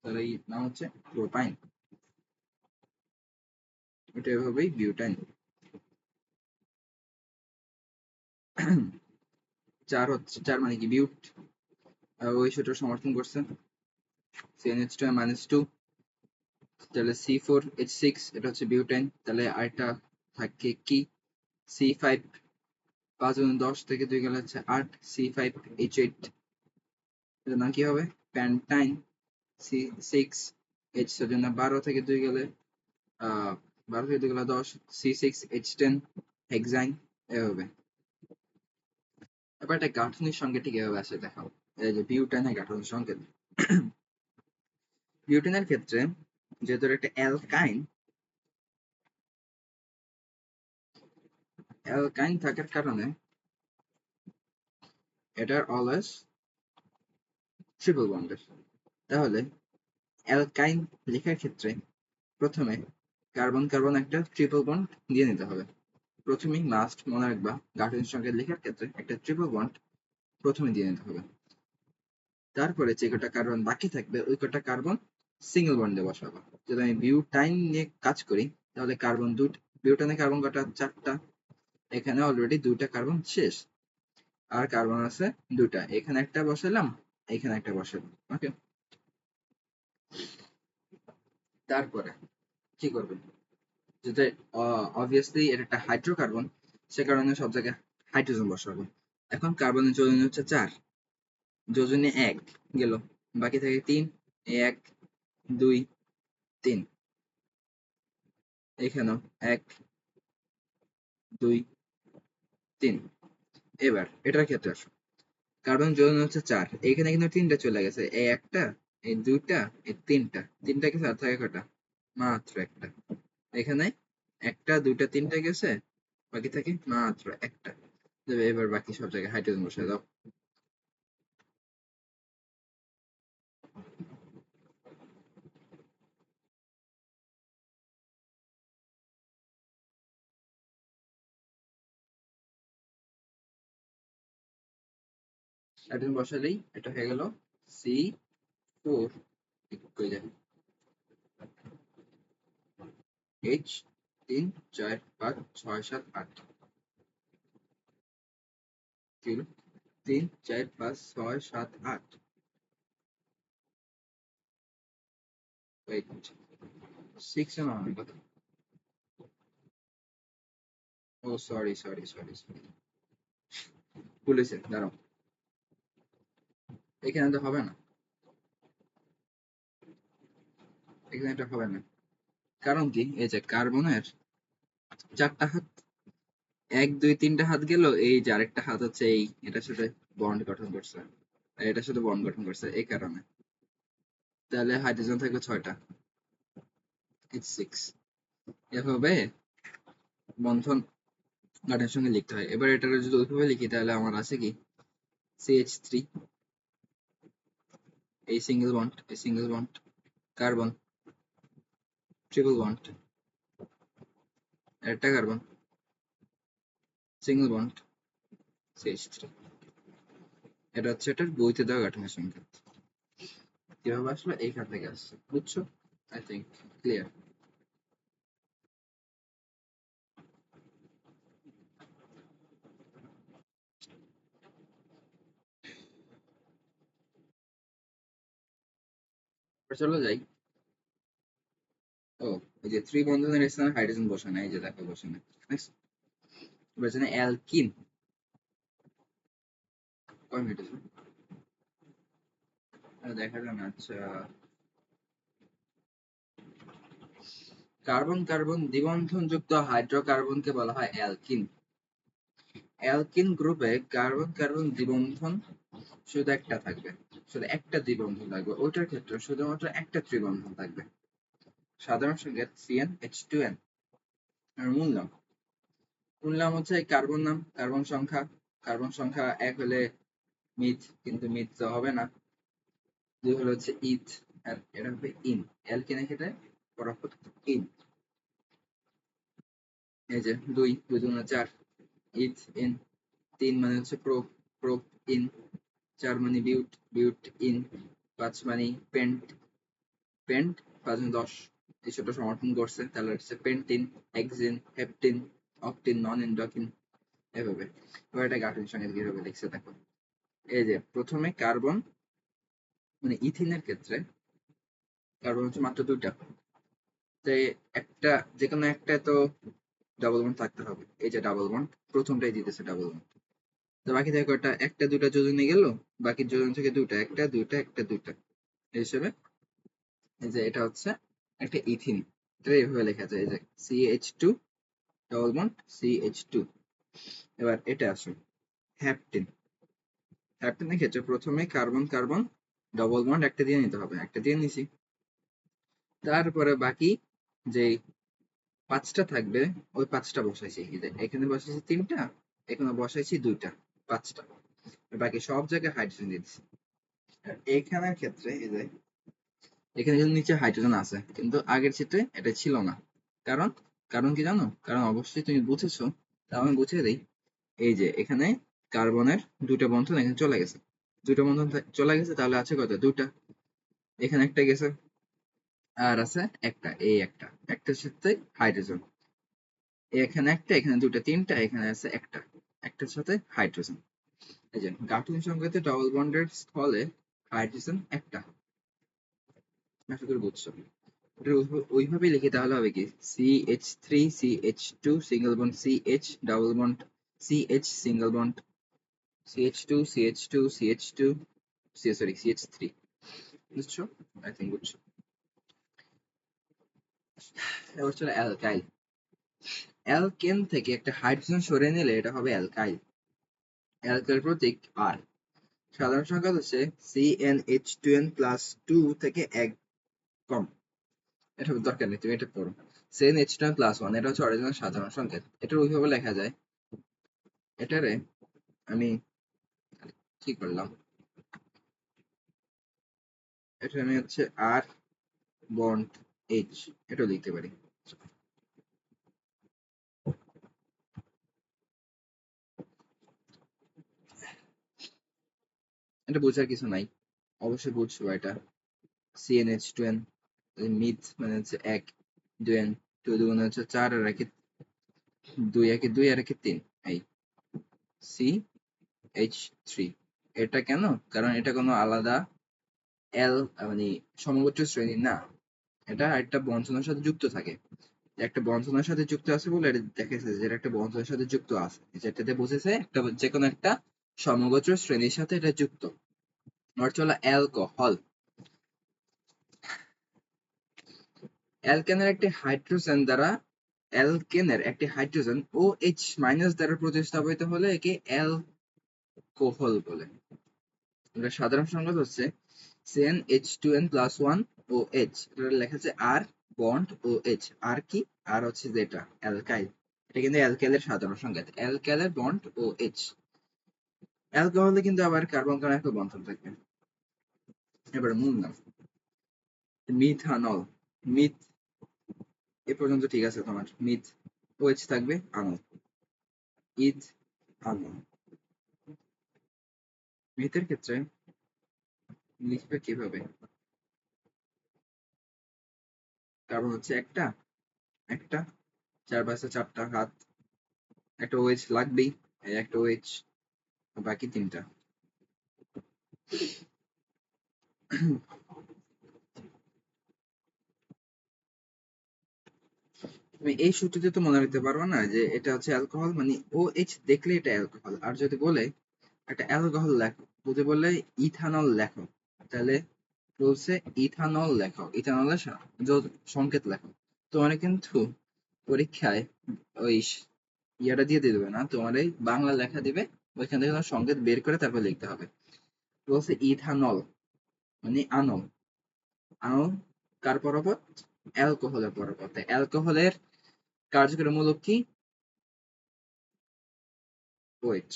তাহলে এই নাম হচ্ছে প্রোপাইন। এটা এভাবেই বিউটাইন। 4 হচ্ছে, 4 মানে কি বিউট, ওই সেটা সমর্থন করছে CnH2 - 2, তাহলে C4H6, এটা হচ্ছে বিউটাইন। তাহলে আরেকটা থাকে কি C5, 5 গুণ 10, থেকে 2 গেলে হচ্ছে 8, C5H8, এটার নাম কি হবে প্যান্টাইন। C6H এর জন্য 12, থেকে 2 গেলে 12 থেকে 2 গেলে 10, C6H10 হেক্সাইন, এভাবে। এবার একটা গাঠনিক সংকেত কিভাবে আসে দেখাও। এই যে বিউটাইনের গাঠনিক সংকেত। বিউটেনের ক্ষেত্রে যেহেতু একটা অ্যালকাইন, অ্যালকাইন থাকার কারণে এটার অলওয়েজ ট্রিপল বন্ডের। তাহলে অ্যালকাইন লেখার ক্ষেত্রে প্রথমে কার্বন কার্বন একটা ট্রিপল বন্ড দিয়ে নিতে হবে। প্রথমেই মাস্ট মনে রাখবা, গাঠনিক সংকেত লেখার ক্ষেত্রে একটা ট্রিপল বন্ড প্রথমে দিয়ে নিতে হবে। তারপরে যে কটা কার্বন বাকি থাকবে ওই কটা কার্বন সিঙ্গেল বন্ডে বসাবো। যদি আমি বিউটাইন নিয়ে কাজ করি তাহলে কার্বন বিউটাইনে কার্বন কটা 4টা, এখানে অলরেডি 2টা কার্বন শেষ, আর কার্বন আছে 2টা, এখানে একটা বসালাম, এখানে একটা বসালাম। ওকে, তারপরে কি করবেন, যেটা অবভিয়াসলি এটা একটা হাইড্রোকার্বন, সে কারণে সব জায়গায় হাইড্রোজেন বসাবো। এখন কার্বনের যোজনী হচ্ছে 4, যোজনী 1 গেল, বাকি থাকে 3, 1 2 3, এখানেও 1 2 3। এবার এটার ক্ষেত্রে আসো, কার্বন যোজনী হচ্ছে 4, এখানে কিন্তু 3টা চলে গেছে, এই একটা, এই 2টা, এই 3টা, 3টা গেছে, আর থাকে কটা, মাত্র একটা। এখানে 1টা 2টা 3টা গেছে, বাকি থাকে মাত্র একটা। এবার বাকি সব জায়গায় হাইড্রোজেন বসায় দাও। হাইড্রোজেন বসালেই এটা হয়ে গেল C4, কই যায়, H 3 4 5 6 7 8, কি হলো 3 4 5 6 7 8, ওয়েট 6 এ না হয় কত, ও সরি সরি সরি সরি, ভুলেছে, দাঁড়াও, এখানে তো হবে না, এখানে এটা হবে না। কারণ কি, এই যে কার্বনের 4টা হাত, 1 2 3টা হাত গেল, এই যে আরেকটা হাত হচ্ছে এই এটার সাথে বন্ড গঠন করছে, আর এটার সাথে বন্ড গঠন করছে, এই কারণে। তাহলে হাইড্রোজেন থাকবে 6টা, H6, এভাবে বন্ধন গাঠনিক সঙ্গে লিখতে হয়। এবার এটা যদি ওইভাবে লিখি তাহলে আমার আছে কি CH3, a single bond, carbon, triple bond, একটা কার্বন, সিঙ্গেল বন্ড, CH3। এটা হচ্ছে এটার বইতে দেওয়া গাঠনিক সংকেত। কিভাবে আসলে এইখান থেকে আসছে, বুঝছো? I think clear. চলো যাই। ও, এই যে থ্রি বন্ধনের স্থানে হাইড্রোজেন বসে না, এই যে দেখো বসে না। বসে না অ্যালকিন, কয় হাইড্রোজেন দেখা যায় না। আচ্ছা, কার্বন কার্বন দ্বিবন্ধন যুক্ত হাইড্রোকার্বনকে বলা হয় অ্যালকিন। অ্যালকিন গ্রুপে কার্বন কার্বন দ্বিবন্ধন শুধু একটা থাকবে, শুধু একটা দ্বিবন্ধন থাকবে, ওইটার ক্ষেত্রে শুধুমাত্র একটা ত্রিবন্ধন থাকবে। সাধারণ সংকেত CnH2n। আর মূল নাম হচ্ছে কার্বন নাম, কার্বন সংখ্যা এক হলে মিথ, কিন্তু মিথ তো হবে না। দুই হলে হচ্ছে ইথ, আর এটা হবে ইন। অ্যালকিনের ক্ষেত্রে পরপর ইন। এই যে দুই দুই দুগুণে চার, ইথ ইন। তিন মানে হচ্ছে প্রোপ, প্রোপ ইন। চার মানে বিউট, বিউট ইন। পাঁচ মানে পেন্ট, পেন্ট। পাঁচ মানে 10, এই ছোট সমর্থন করছে, তাহলে হচ্ছে পেন্টিন, হেক্সিন, হেপটিন, অক্টিন, নন এন্ডোকিন, এভাবে। এবার এটা গাঠনিক সংকেত কিভাবে লিখছে দেখো। এই যে প্রথমে কার্বন মানে ইথিনের ক্ষেত্রে কার্বন হচ্ছে মাত্র দুইটা, তাই একটা, যে কোনো একটা তো ডাবল বন্ড থাকতে হবে। এই যে ডাবল বন্ড, প্রথমটাই দিতেছে ডাবল বন্ড। তো বাকি থেকে কয়টা, একটা দুটা যোজনে গেল, বাকি যোজন থেকে দুটা, একটা দুইটা একটা দুইটা, এই হিসেবে। এই যে এটা হচ্ছে একটা ইথিন, এটা এইভাবে লেখা যায়, এই যে CH2 ডাবল বন্ড CH2। এবার এটা আসো হ্যাপটিন। হ্যাপটিনের ক্ষেত্রে প্রথমে কার্বন কার্বন ডবল বন্ড একটা দিয়ে নিতে হবে, একটা দিয়ে নিছি। তারপরে বাকি যে পাঁচটা থাকবে, ওই পাঁচটা বসাইছি, এই যে এখানে বসাইছি তিনটা, এখানে বসাইছি দুইটা, পাঁচটা। বাকি সব জায়গায় হাইড্রোজেন দিচ্ছি। এইখানের ক্ষেত্রে এই যে এখানে কিন্তু নিচে হাইড্রোজেন আছে, কিন্তু আগের চিত্রে এটা ছিল না। কারণ, কারণ কি জানো? কারণ অবশ্যই তুমি বুঝেছো, তাও আমি বুঝিয়ে দিই। এই যে এখানে কার্বনের দুইটা বন্ধন এখানে চলে গেছে, দুইটা বন্ধন চলে গেছে, তাহলে আছে কত, দুইটা। এখানে একটা গেছে, আর আছে একটা, এই একটা, একটার সাথে হাইড্রোজেন। এখানে একটা, এখানে দুটো, তিনটা, এখানে আছে একটা, একটার সাথে হাইড্রোজেন। এই যে গাঠনিক সংকেতে ডবল বন্ডের স্থলে হাইড্রোজেন একটা। আশা করি বুঝছো। এটা ওইভাবেই লিখি, তাহলে হবে কি, CH3 CH2 single bond CH double bond CH single bond CH2 CH2 CH2 sorry CH3। বুঝছো? আই থিঙ্ক বুঝছো। এবার চলো অ্যালকাইল। অ্যালকেন থেকে একটা হাইড্রোজেন সরিয়ে নিলে এটা হবে অ্যালকাইল। অ্যালকাইল প্রতীক আর। সাধারণ সংখ্যা হচ্ছে CnH2n+2 থেকে এক কম। এটা দরকার নেই, তুমি এটা পড়ো। CnH2n+1, এটা হচ্ছে অরিজিনাল সাধারণ সংকেত। এটা ওইভাবে লেখা যায়। এটারে আমি কি করলাম, এটা আমি হচ্ছে আর বন্ড এইচ, এটা লিখতে পারি। এটা বোঝার কিছু নাই, অবশ্যই বুঝছো এটা। CnH2n মিথ মানে হচ্ছে এক, 2n, 2 দুগুণে হচ্ছে 4, আর একে 2, একে 2 আর একে 3, এই CH3। এটা কেন? কারণ এটা কোনো আলাদা এল মানে সমগোত্র শ্রেণী না, এটা একটা বন্ধনের সাথে যুক্ত থাকে। একটা বন্ধনের সাথে যুক্ত আছে বলে এটা দেখেছে যে এটা একটা বন্ধনের সাথে যুক্ত আছে, যেটাতে বুঝেছে একটা যে কোনো একটা সমগোত্র শ্রেণীর সাথে এটা যুক্ত। আর চলো অ্যালকোহল। অ্যালকেনের একটি হাইড্রোজেন দ্বারা, অ্যালকেনের একটি হাইড্রোজেন OH মাইনাস দ্বারা প্রতিস্থাপিত হলে একে অ্যালকোহল বলে। এটা সাধারণ সংকেত হচ্ছে CnH2n+1 OH। এটা লেখা আছে আর বন্ড OH। আর কি? আর হচ্ছে যেটা অ্যালকাইল, এটা কিন্তু অ্যালকাইলের সাধারণ সংকেত, অ্যালকাইলের বন্ড OH। অ্যালকোহলে কিন্তু আবার কার্বন কার্বন একটা বন্ধন থাকবে। এবার মূল নাম মিথানল। মিথ এ পর্যন্ত ঠিক আছে তোমার। মিথ ওএইচ থাকবে, আনল, ইথ, আনল। মিথের ক্ষেত্রে লিখবে কিভাবে? কার্বন হচ্ছে একটা, একটা, চার পাশে চারটা হাত, একটা ওএইচ লাগবেই, এই একটা ওএইচ, বাকি তিনটা। তুমি এই সূত্রতে তো মনে রাখতে পারবে না যে এটা হচ্ছে অ্যালকোহল, মানে ও এইচ দেখলে এটা অ্যালকোহল। আর যদি বলে একটা অ্যালকোহল লেখো, যদি বলে ইথানল লেখো, তাহলে বলছে ইথানল লেখো, ইথানলের সংকেত লেখো। তোমার কিন্তু পরীক্ষায় ওই ইয়াটা দিয়ে দেবে না, তোমার এই বাংলা লেখা দিবে, ওইখান থেকে তোমার সংকেত বের করে তারপর লিখতে হবে। বলছে ইথানল মানে আনল। আনল কার পরপদ? অ্যালকোহলের পরপদ। অ্যালকোহলের কার্যকরী মূলক কি? OH।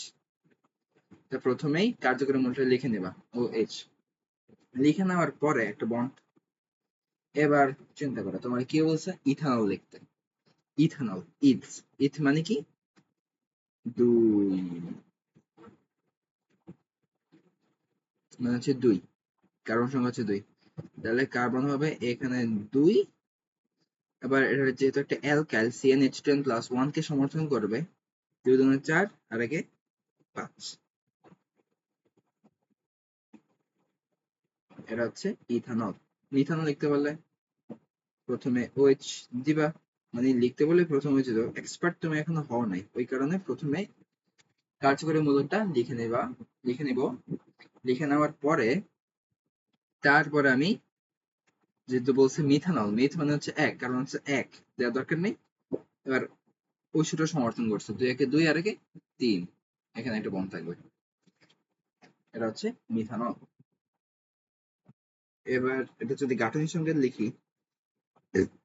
তো প্রথমেই কার্যকরী মূলকটা লিখে নেবা, OH। লিখে নেওয়ার পরে একটা বন্ড। এবার চিন্তা করো, তোমার কি বলছে? ইথানল লিখতে। ইথানল, ইথ, ইথ মানে কি? দুই, মানে হচ্ছে দুই, কার্বন সংখ্যা হচ্ছে দুই, তাহলে কার্বন হবে এখানে দুই। এবার এটা যেহেতু একটা অ্যালকাইল, CnH2n+1 কে সমর্থন করবে, 2 2 4 আর আগে 5। এটা হচ্ছে ইথানল। মিথানল লিখতে বললে প্রথমে OH দিবা, মানে লিখতে বলে প্রথমে OH দিবা। এক্সপার্ট তুমি এখনো হও নাই, ওই কারণে প্রথমে কার্যকরী মূলকটা লিখে নেবা, লিখে নিব। লিখে নেওয়ার পরে তারপরে আমি যেহেতু বলছি মিথানল, মিথ মানে হচ্ছে এক, কারণ হচ্ছে এক দেওয়ার দরকার নেই। এবার ওই সূত্র সমর্থন করছে, 2 একে 2 আর একে 3, এখানে একটা বন্ধ থাকবে। এটা হচ্ছে মিথানল। এবার এটা যদি গাঠনিক সংকেত লিখি,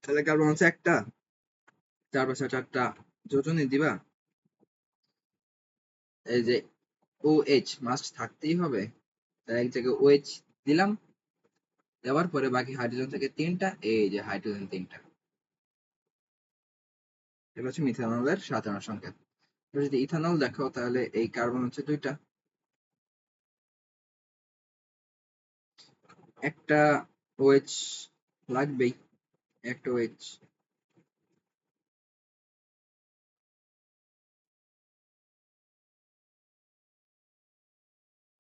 তাহলে কার্বন হচ্ছে একটা, চার পাশে চারটা যোজনী দিবা। এই যে OH মাস্ট থাকতেই হবে, তাই এক জায়গায় OH দিলাম, দেওয়ার পরে বাকি হাইড্রোজেন থেকে তিনটা, এই যে হাইড্রোজেন তিনটা। এটা হচ্ছে মিথানলের সাধারণ সংকেত। যদি ইথানল দেখো, তাহলে এই কার্বন হচ্ছে দুইটা, একটা OH লাগবেই, একটা OH।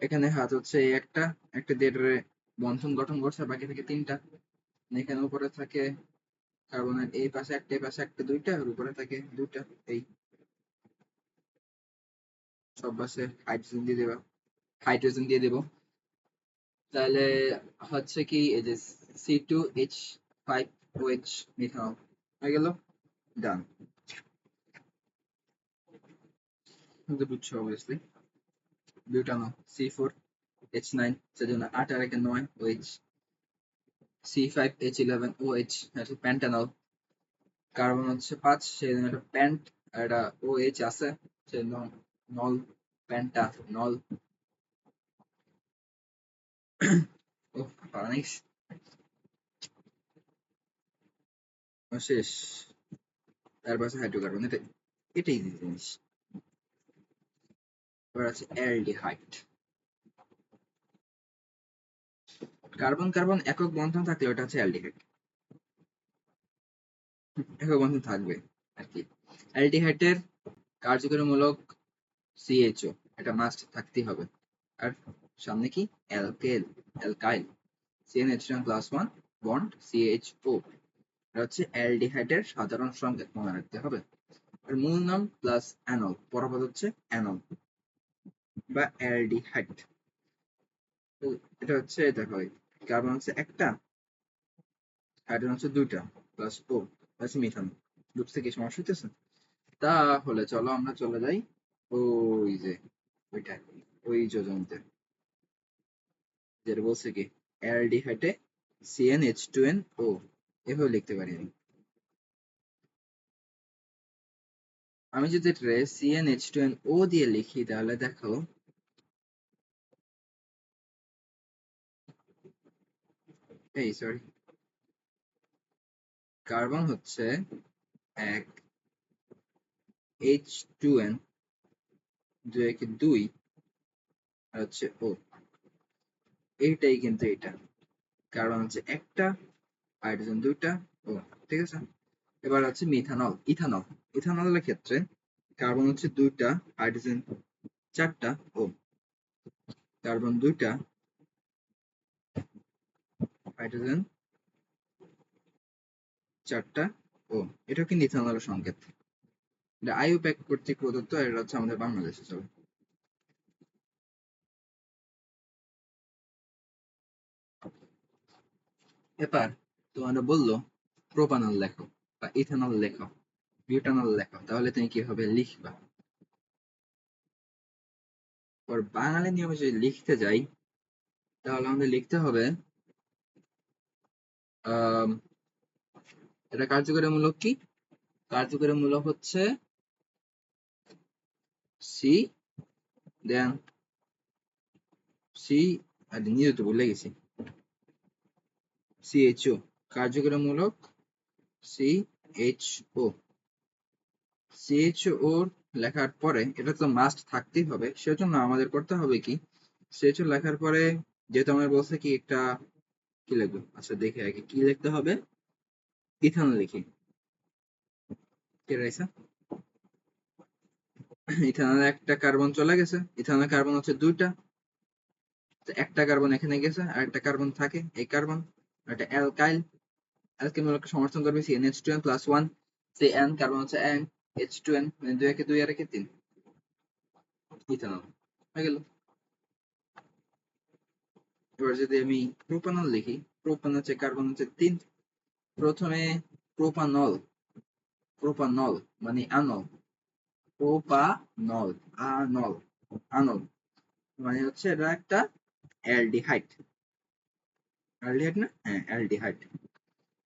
এখানে হাত হচ্ছে এই একটা, একটা দেড় বন্ধন গঠন করছে, বাকি থেকে তিনটা। এখানে উপরে থাকে কার্বনের এই পাশে একটা, এই পাশে একটা, দুইটা, আর উপরে থাকে দুইটা। এই সব পাশে হাইড্রোজেন দিয়ে দেবা, হাইড্রোজেন দিয়ে দেবো। তাহলে হচ্ছে কি, এই যে C2H5OH মিথানল হয়ে গেল, ডান। বুঝছো অবভিয়াসলি। বিউটানল C4H9, সেজন্য 8 আর একে 9 OH। C5H11OH, এটা প্যান্টানল। কার্বন হচ্ছে 5, সেজন্য একটা প্যান্ট, আর একটা OH আছে, সেজন্য নল, প্যান্টা নল। ও পানিস শেষ। তার পাশে হাইড্রোকার্বন, এটাই জিনিস। এবার আছে অ্যালডিহাইড। কার্বন কার্বন একক বন্ধন থাকলে ওটা হচ্ছে অ্যালডিহাইড, একক বন্ধন থাকবে আর কি। অ্যালডিহাইডের কার্যকরীমূলক CHO, এটা মাস্ট থাকতেই হবে। আর সামনে কি? অ্যালকেল, অ্যালকাইল, CnH2n+1 বন্ড CHO। এটা হচ্ছে অ্যালডিহাইডের সাধারণ সংকেত, মনে রাখতে হবে। আর মূল নাম প্লাস অ্যানল, পরপদ হচ্ছে অ্যানল বা অ্যালডিহাইড। তো এটা হচ্ছে, দেখো কার্বন হচ্ছে একটা, হাইড্রোজেন হচ্ছে দুইটা, প্লাস ও প্লাস মিথান। বুঝতে কি সমস্যা হইতেছে? তাহলে চলো আমরা চলে যাই ওই যে ওইটা, ওই যোজনীতে, যেটা বলছে কি অ্যালডিহাইডে CnH2nO, এভাবে লিখতে পারি আমি। আমি যদি এটা CnH2nO দিয়ে লিখি, তাহলে দেখো এই সরি, কার্বন হচ্ছে এক, H2N, দুই একে দুই, আর হচ্ছে ও, এইটাই কিন্তু এটা। কার্বন হচ্ছে একটা, হাইড্রোজেন দুইটা, ও, ঠিক আছে। এবার হচ্ছে মিথানল, ইথানল। ইথানলের ক্ষেত্রে কার্বন হচ্ছে দুইটা, হাইড্রোজেন চারটা, ও, কার্বন দুইটা, হাইড্রোজেন চারটা, ও। এটাও কিন্তু ইথানলের সংকেত। এটা আইইউপ্যাক কর্তৃক প্রদত্ত, আর এটা হচ্ছে আমাদের বাংলাদেশে চলে। এবার তোমার বললো প্রোপানল লেখো বা ইথানল লেখো, বিউটানল লেখো, তাহলে তুমি কিভাবে লিখবা? আর বাঙালি নিয়মে যদি লিখতে যাই, তাহলে আমাদের লিখতে হবে আহ এটা কার্যকরী মূলক কি? কার্যকরী মূলক হচ্ছে সি, দেন সি, আর নিজে তো ভুলে গেছি, সিএইচও। কার্যকরী মূলক সিএইচও। সিএইচও লেখার পরে এটা তো মাস্ট থাকতেই হবে, সেজন্য আমাদের করতে হবে কি, সিএইচও লেখার পরে যেহেতু আমার বলছে কি একটা কি লিখবো, আচ্ছা দেখে আগে কি লিখতে হবে, ইথানল লিখি। কি রাইসা, ইথানলে একটা কার্বন চলে গেছে, ইথানলের কার্বন হচ্ছে দুইটা, তো একটা কার্বন এখানে গেছে আর একটা কার্বন থাকে, এই কার্বন, আর একটা অ্যালকাইল, অ্যালকিল মূলককে সমর্থন করবে CnH2n প্লাস ওয়ান, সেই n কার্বন হচ্ছে n, H2n, মানে দুই একে দুই আর একে তিন, ইথানল হয়ে গেল। এবার যদি আমি প্রোপানল লিখি, প্রোপান হচ্ছে কার্বন হচ্ছে তিন, প্রথমে প্রোপানল, প্রোপানল মানে আনল, প্রোপানল, আনল, আনল মানে হচ্ছে এটা একটা অ্যালডিহাইড, অ্যালডিহাইড না, হ্যাঁ অ্যালডিহাইড।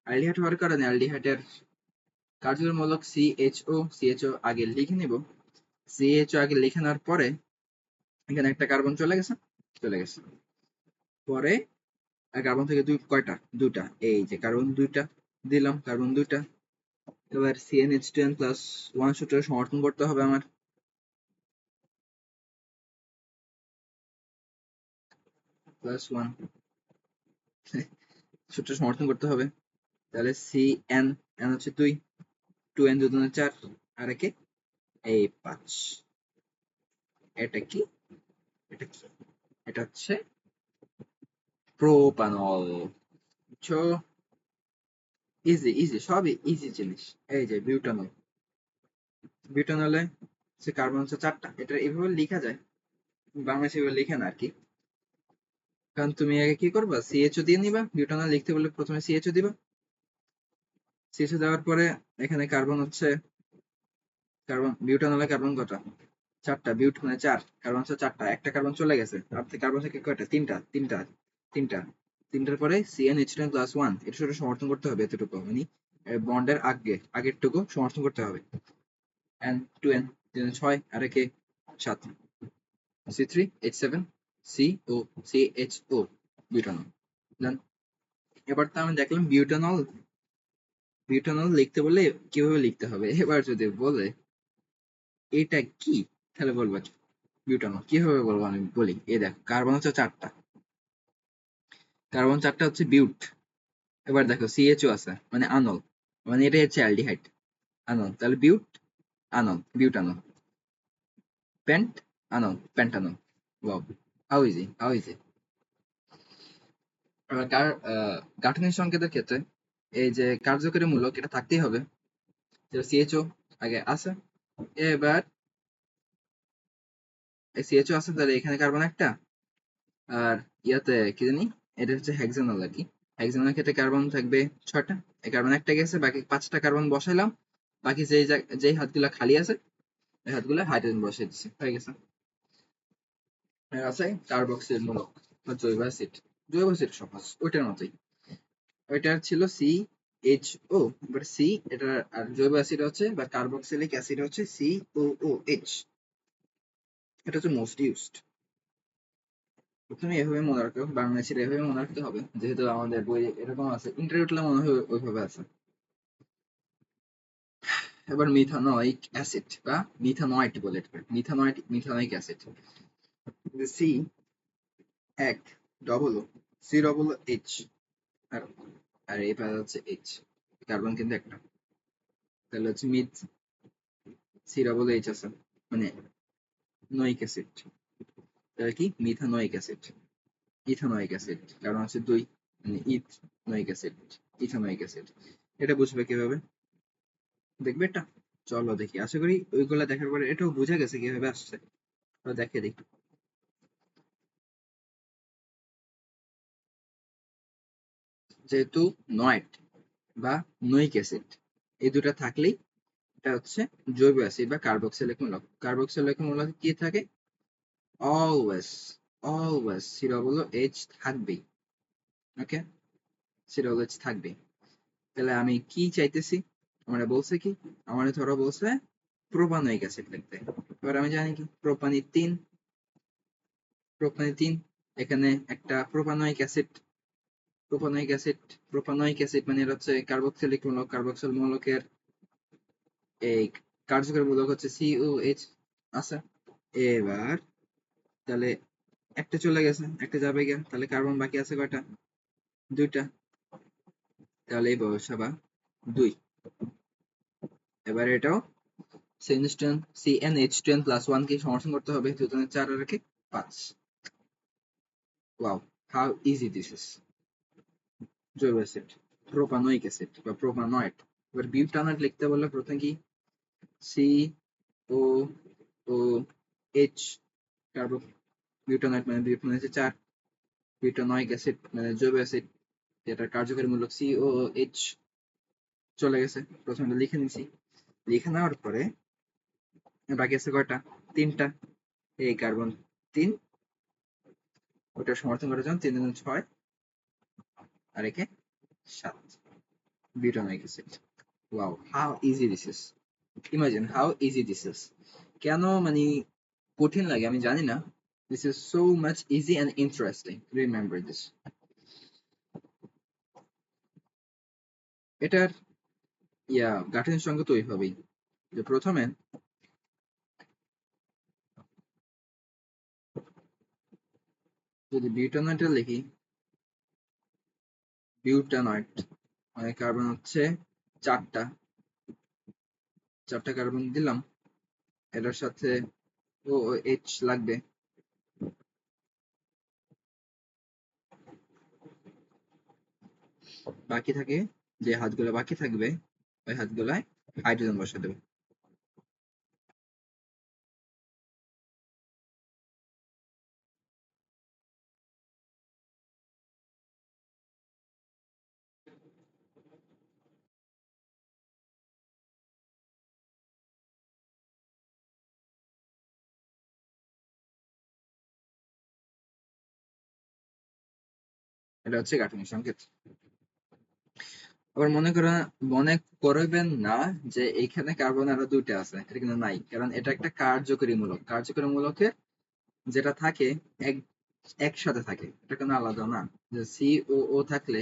অ্যালডিহাইড হওয়ার কারণে অ্যালডিহাইডের কার্যকরী মূলক সিএইচও, সিএইচও আগে লিখে নিব। সিএইচও আগে লিখে নেওয়ার পরে এখানে একটা কার্বন চলে গেছে, চলে গেছে, পরে কার্বন থেকে দুই কয়টা, দুটা, এই যে কার্বন দুইটা দিলাম, কার্বন দুইটা। এবার CnH2n প্লাস ওয়ান সূত্র সমর্থন করতে হবে আমার, প্লাস ওয়ান সূত্র সমর্থন করতে হবে। তাহলে Cn, n হচ্ছে দুই, 2n দুগুণে চার, আর একে এই পাঁচ। এটা কি, এটা কি, এটা হচ্ছে প্রোপানল, বুঝছো? ইজি ইজি, সবই ইজি জিনিস। এই যে বিউটানল, বিউটানলে সে কার্বন হচ্ছে চারটা, এটা এভাবে লেখা যায়, বাংলাদেশে এভাবে লেখে না আর কি। কারণ তুমি আগে কি করবা, সিএইচও দিয়ে নিবা, বিউটানল লিখতে বললে প্রথমে সিএইচও দিবা, সিএইচও দেওয়ার পরে এখানে কার্বন হচ্ছে, কার্বন বিউটানলে কার্বন কত, চারটা, বিউট মানে চার, কার্বন হচ্ছে চারটা, একটা কার্বন চলে গেছে, আর কার্বন থেকে কয়টা, তিনটা, তিনটা, তিনটা, তিনটার পরে CnH2n প্লাস ওয়ান, এটা শুধু সমর্থন করতে হবে এতটুকু, মানে বন্ডের আগে আগেরটুকু সমর্থন করতে হবে, n 2n ছয়, আর একে সাত, C3H7 CO CHO, butanol. Done. এবার তো আমি দেখলাম বিউটানল, বিউটানল লিখতে বললে কিভাবে লিখতে হবে। এবার যদি বলে এটা কি, তাহলে বলবো কি? বিউটানল কিভাবে বলবো, আমি বলি, এই দেখো কার্বন হচ্ছে চারটা, কার্বন চারটা হচ্ছে বিউট। এবার দেখো সিএইচও আছে মানে আনল, মানে এটা হচ্ছে অ্যালডিহাইড, আনল, তাহলে বিউট, আনল, butanol, pentanol, pentanol. Wow, how easy, how easy. এবার গাঠনিক সংকেতের ক্ষেত্রে এই যে কার্যকরী মূলক এটা থাকতেই হবে, যেটা সিএইচও আগে আছে। এবার সিএইচও আছে, তাহলে এখানে কার্বন একটা, আর ইয়াতে কি জানি, এটা হচ্ছে হেক্সানল আর কি। হেক্সানলের ক্ষেত্রে কার্বন থাকবে ছয়টা, এই কার্বন একটা গেছে, বাকি পাঁচটা কার্বন বসাইলাম, বাকি যেই হাতগুলা খালি আছে এই হাতগুলা হাইড্রোজেন বসিয়ে দিচ্ছে, হয়ে গেছে। আর আছে কার্বক্সিল মূলক বা জৈব অ্যাসিড, জৈব অ্যাসিড সহজ ওইটার মতোই, ওইটার ছিল CHO, এবার সি, এটা আর জৈব অ্যাসিড হচ্ছে বা কার্বক্সিলিক অ্যাসিড হচ্ছে COOH, এটা হচ্ছে মোস্ট ইউজড। প্রথমে এভাবে মনে রাখো, বাংলাদেশের এভাবে মনে রাখতে হবে, যেহেতু আমাদের বই এরকম আছে, ইন্টারভিউটা মনে হয় ওইভাবে আছে। এবার মিথানোয়িক অ্যাসিড বা মিথানয়েড বলে এটাকে, মিথানোয়িক অ্যাসিড, সি এক double O, C double H, আর আর এই প্যারা হচ্ছে এইচ, কার্বন কিন্তু একটা, তাহলে হচ্ছে মিথ, সি ডবল এইচ আছে, মানে নয়িক অ্যাসিড, তাহলে কি মিথানোয়িক অ্যাসিড, ইথানোয়িক অ্যাসিড, কারণ হচ্ছে দুই, মানে ইথ নয়িক অ্যাসিড, ইথানোয়িক অ্যাসিড। এটা বুঝবে কিভাবে, দেখবে এটা, চলো দেখি, আশা করি ওইগুলা দেখার পরে এটাও বোঝা গেছে কিভাবে আসছে, তো দেখে দেখি। যেহেতু নয়েড বা নয়িক অ্যাসিড এই দুটা থাকলেই এটা হচ্ছে জৈব অ্যাসিড বা কার্বক্সিলিক মূলক। কার্বক্সিলিক মূলক কি থাকে, always, always C double H থাকবেই। ওকে, সি ডবল এইচ থাকবেই। তাহলে আমি কি চাইতেছি, আমরা বলছে কি, আমার ধরো বলছে প্রোপানয়িক অ্যাসিড লিখতে, এবার আমি জানি কি প্রোপানি তিন, প্রোপানি তিন, এখানে একটা propanoic acid, propanoic acid, propanoic acid মানে এটা হচ্ছে কার্বক্সিলিক মূলক, কার্বক্সিল মূলকের এই কার্যকরী মূলক হচ্ছে COH আছে। এবার তাহলে একটা চলে গেছে, একটা যাবে গিয়া, তাহলে কার্বন বাকি আছে কয়টা, দুইটা, তাহলে এই বসাবা দুই। এবার এটাও CnH10 প্লাস 1 কে সমর্থন করতে হবে, 2004 আর রেখে 5। Wow, how easy this is. জৈব অ্যাসিড, প্রোপানয়িক অ্যাসিড বা প্রোপানয়েড। এবার বিউটানয়েড লিখতে বললে প্রথমে কি, COOH, কার্বো, বিউটানয়েড মানে বিউটান হচ্ছে 4, বিউটানয়িক অ্যাসিড মানে জৈব অ্যাসিড, যেটার কার্যকরী মূলক COOH চলে গেছে, প্রথমে লিখে নিছি। লিখে নেওয়ার পরে বাকি আছে কয়টা, তিনটা, এই কার্বন তিন, ওটা সমর্থন করার জন্য 3 3 6, আর একে 7, butyric acid. Wow, how easy this is. Imagine how easy this is. কেন মানে কঠিন লাগে আমি জানি না। This is so much easy and interesting. Remember this. এটার গাঠনিক সংখ্যা তো ওইভাবেই, যে প্রথমে যদি বিউটানয়েড লিখি, বিউটানয়েড মানে কার্বন হচ্ছে চারটা, চারটা কার্বন দিলাম, এটার সাথে OH লাগবে, বাকি থাকে যে হাতগুলো বাকি থাকবে, ওই হাতগুলায় হাইড্রোজেন বসা দেবে। এটা হচ্ছে গাঠনিক সংকেত। আবার মনে করবেন না যে এইখানে কার্বন আরো দুইটা আছে, এটা কিন্তু নাই, কারণ এটা একটা কার্যকরী মূলক, কার্যকরী মূলকের যেটা থাকে এক একসাথে থাকে, এটা কোনো আলাদা না, যে COO থাকলে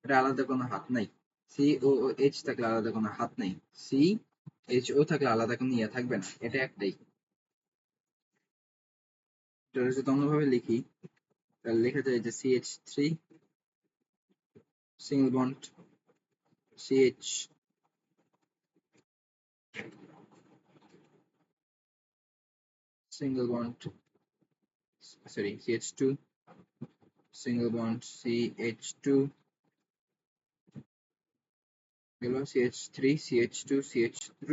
এটা আলাদা কোনো হাত নাই, COOH থাকলে আলাদা কোনো হাত নেই, CHO থাকলে আলাদা কোনো ইয়ে থাকবে না, এটা একটাই। এটা যদি অন্যভাবে লিখি, তাহলে লেখা যায় যে CH3 single bond CH, single bond, sorry, CH2 single bond CH2, গেল CH3 CH2 CH2,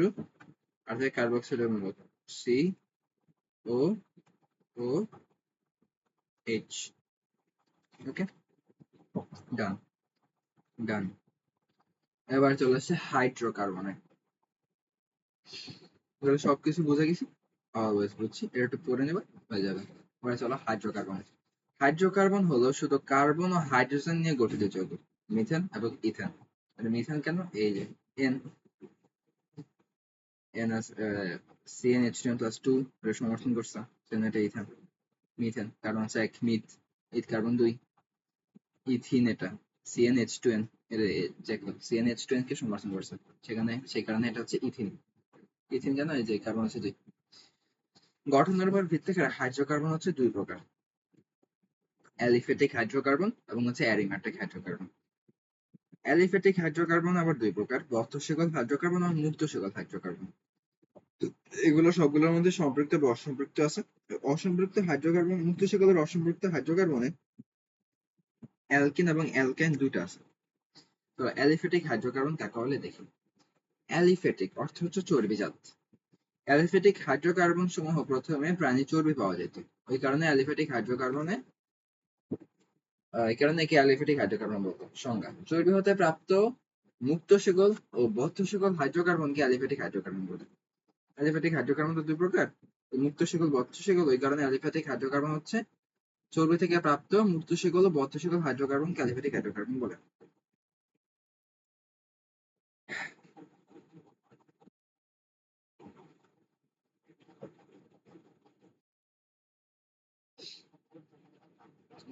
আর থাকে কার্বক্সিলের মূলক COOH। ওকে, ডান, ডান। এবার চলে আসছে হাইড্রোকার্বনে, তাহলে সবকিছু বুঝে গেছি, অলওয়েজ বুঝছি, এটা একটু পড়ে নেবে হয়ে যাবে। এবার চলো হাইড্রোকার্বন। হাইড্রোকার্বন হলো শুধু কার্বন ও হাইড্রোজেন নিয়ে গঠিত যৌগ, মিথেন এবং ইথেন। মিথেন কেন, এই যে এন, এন CnH10+2 সমর্থন করছে, এটা ইথেন, মিথেন কারণ হচ্ছে এক মিথ, এই কার্বন 2, ইথিন, এটা CnH2n, এর দেখো CnH2n কে সমর্থন করছে, সেখানে সেই কারণে এটা হচ্ছে ইথিন। ইথিন জানো, এই যে কার্বন আছে 2। গঠনের উপর ভিত্তি করে হাইড্রোকার্বন হচ্ছে দুই প্রকার, অ্যালিফেটিক হাইড্রোকার্বন এবং হচ্ছে অ্যারিমেটিক হাইড্রোকার্বন। অ্যালিফেটিক হাইড্রোকার্বন আবার দুই প্রকার, বদ্ধশিকল হাইড্রোকার্বন এবং মুক্তশিকল হাইড্রোকার্বন। এগুলো সবগুলোর মধ্যে সম্পৃক্ত বা অসম্পৃক্ত আছে। অসম্পৃক্ত হাইড্রোকার্বন, মুক্তশিকলের অসম্পৃক্ত হাইড্রোকার্বনে অ্যালকিন এবং অ্যালকাইন দুইটা আছে। তো অ্যালিফেটিক হাইড্রোকার্বন কাকে বলে দেখি। অ্যালিফেটিক অর্থ হচ্ছে চর্বিজাত। অ্যালিফেটিক হাইড্রোকার্বন সমূহ প্রথমে প্রাণী চর্বি পাওয়া যেত, ওই কারণে অ্যালিফেটিক হাইড্রোকার্বনে এই কারণে একে অ্যালিফেটিক হাইড্রোকার্বন বলতো। সংজ্ঞা: চর্বি হতে প্রাপ্ত মুক্তশিকল ও বদ্ধশিকল হাইড্রোকার্বনকে অ্যালিফেটিক হাইড্রোকার্বন বলে। অ্যালিফেটিক হাইড্রোকার্বন তো দুই প্রকার, মুক্তশিকল বদ্ধশিকল, ওই কারণে অ্যালিফেটিক হাইড্রোকার্বন হচ্ছে চর্বি থেকে প্রাপ্ত মুক্তশিকল ও বদ্ধশিকল হাইড্রোকার্বনকে অ্যালিফেটিক হাইড্রোকার্বন বলে।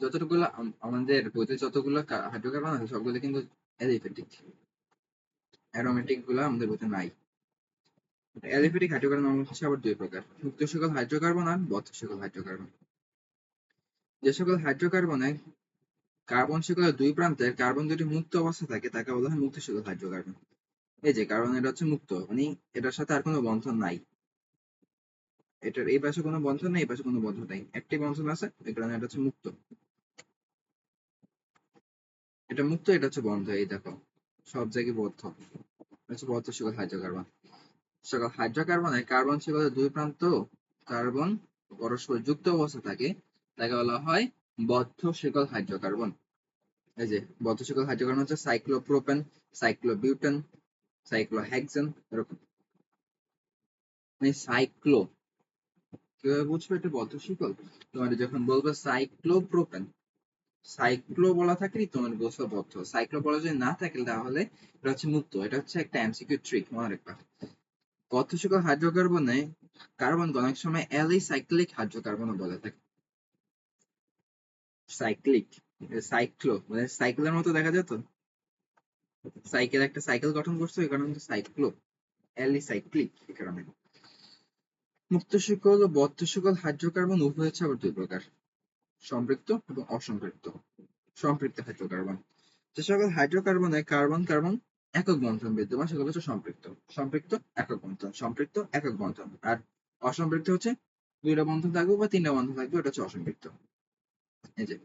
যতটুকুলো আমাদের বইতে যতগুলো হাইড্রোকার্বন আছে সবগুলো কিন্তু অ্যালিফেটিক, অ্যারোমেটিক গুলো আমাদের বইতে নাই। অ্যালিফেটিক হাইড্রোকার্বন হচ্ছে আবার দুই প্রকার, মুক্তশিকল হাইড্রোকার্বন আর বদ্ধশিকল হাইড্রোকার্বন। যে সকল হাইড্রোকার্বনে কার্বন শিকলের দুই প্রান্তের কার্বন দুটি মুক্ত অবস্থা থাকে তাকে বলা হয় মুক্তশিকল হাইড্রোকার্বন। এই যে কার্বন, এটা হচ্ছে মুক্ত, মানে এটার সাথে আর কোনো বন্ধন নাই, এটার এই পাশে কোনো বন্ধন নেই, এই পাশে কোনো বন্ধন নেই, একটি বন্ধন আছে, এই কারণে এটা হচ্ছে মুক্ত। এটা মুক্ত, এটা হচ্ছে বন্ধ, এই দেখো সব জায়গায় বদ্ধ, হচ্ছে বদ্ধ শিকল হাইড্রোকার্বন। সকল হাইড্রোকার্বনে কার্বন শিকলের দুই প্রান্ত কার্বন পরস্পর যুক্ত অবস্থা থাকে তাকে বলা হয় বদ্ধ শিকল হাইড্রোকার্বন। এই যে বদ্ধ শিকল হাইড্রোকার্বন হচ্ছে সাইক্লোপ্রোপেন, সাইক্লোবিউটেন, সাইক্লোহেক্সেন, এরকম। মানে সাইক্লো কিভাবে বুঝবে এটা বদ্ধ শিকল? তোমার যখন বলবে সাইক্লোপ্রোপেন, সাইক্লো বলা থাকলেই তোমার বুঝবে বদ্ধ, সাইক্লো বলা যদি না থাকে তাহলে এটা হচ্ছে মুক্ত। এটা হচ্ছে একটা এমসিকিউ ট্রিক, মনে রাখবা। বদ্ধ শিকল হাইড্রোকার্বনে কার্বন অনেক সময় অ্যালিসাইক্লিক হাইড্রোকার্বন বলে থাকে। সাইক্লিক, সাইক্লো মানে সাইকেলের মতো দেখা যেত, সাইকেল একটা সাইকেল গঠন করছে, এই কারণে সাইক্লো, অ্যালিসাইক্লিক এই কারণে। মুক্তশিকল ও বদ্ধশিকল হাইড্রোকার্বন উভয় হচ্ছে আবার দুই প্রকার, সম্পৃক্ত এবং অসম্পৃক্ত। সম্পৃক্ত হাইড্রোকার্বন, যে সকল হাইড্রোকার্বনে কার্বন কার্বন একক বন্ধন বিদ্যমান সেগুলো হচ্ছে সম্পৃক্ত। সম্পৃক্ত একক বন্ধন, সম্পৃক্ত একক বন্ধন। আর অসম্পৃক্ত হচ্ছে দুইটা বন্ধন থাকবে বা তিনটা বন্ধন থাকবে, ওটা হচ্ছে অসম্পৃক্ত। এই যে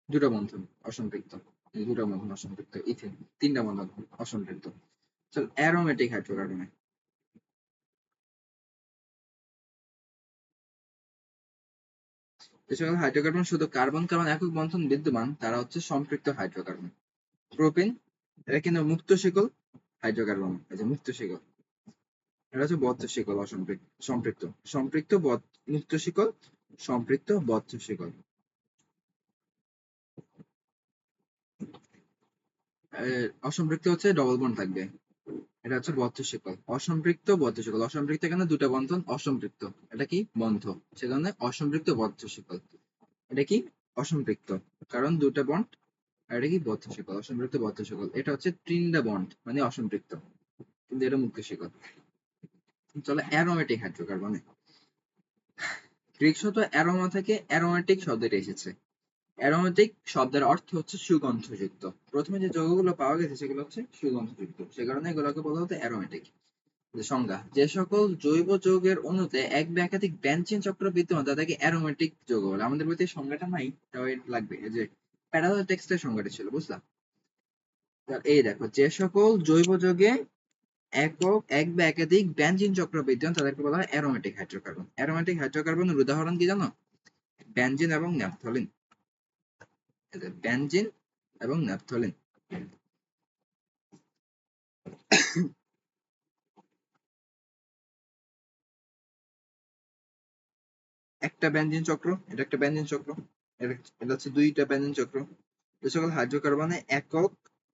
দুটো বন্ধন অসম্পৃক্ত, এই দুটো বন্ধন অসম্পৃক্ত, ইথিন তিনটা বন্ধন অসম্পৃক্ত। চল অ্যারোমেটিক হাইড্রোকার্বনে, যে সকল হাইড্রোকার্বন শুধু কার্বন কার্বন একক বন্ধন বিদ্যমান তারা হচ্ছে সম্পৃক্ত হাইড্রোকার্বন। প্রোপিন, এটা কিন্তু মুক্ত শিকল হাইড্রোকার্বন, এই যে মুক্ত শিকল। এটা হচ্ছে বদ্ধ শিকল, অসম্পৃক্ত, সম্পৃক্ত, সম্পৃক্ত মুক্ত শিকল, সম্পৃক্ত বদ্ধ শিকল। অসম্পৃক্ত হচ্ছে ডবল বন্ড থাকবে, এটা হচ্ছে বদ্ধ শিকল। অসম্পৃক্ত বদ্ধ শিকল, অসম্পৃক্ত এখানে দুটা বন্ধন, অসম্পৃক্ত এটা কি বন্ধ, সেখানে অসম্পৃক্ত বদ্ধ শিকল। এটা কি অসম্পৃক্ত, কারণ দুটা বন্ড, আর এটা কি বদ্ধ শিকল, অসম্পৃক্ত বদ্ধ শিকল। এটা হচ্ছে তিনটা বন্ড মানে অসম্পৃক্ত, কিন্তু এটা মুক্ত শিকল। চলো অ্যারোমেটিক হাইড্রোকার্বনে, গ্রিক শব্দ অ্যারোমা থেকে অ্যারোমেটিক শব্দটি এসেছে। অ্যারোমেটিক শব্দের অর্থ হচ্ছে সুগন্ধযুক্ত। প্রথমে যে যৌগগুলো পাওয়া গেছে সেগুলো হচ্ছে সুগন্ধযুক্ত, সে কারণে এগুলোকে বলা হতো অ্যারোমেটিক। সংজ্ঞা: যে সকল জৈব যৌগের অণুতে এক বা একাধিক বেনজিন চক্র বিদ্যমান তাদেরকে অ্যারোমেটিক যৌগ বলে। আমাদের বইতে সংজ্ঞাটা নাই, তাও লাগবে, এই যে প্যারালাল টেক্সটের সংজ্ঞাটা ছিল, বুঝলা? এই দেখো, যে সকল জৈব যৌগে এক বা একাধিক বেনজিন চক্র বিদ্যমান তাদেরকে বলা হয় অ্যারোমেটিক হাইড্রোকার্বন। অ্যারোমেটিক হাইড্রোকার্বনের উদাহরণ কি জানো? বেনজিন এবং ন্যাপথলিন। বেনজিন এবং ন্যাপথলিন। একটা বেনজিন চক্র, এটা একটা বেনজিন চক্র, এটা হচ্ছে দুইটা বেনজিন চক্র। যে সকল হাইড্রোকার্বনে একক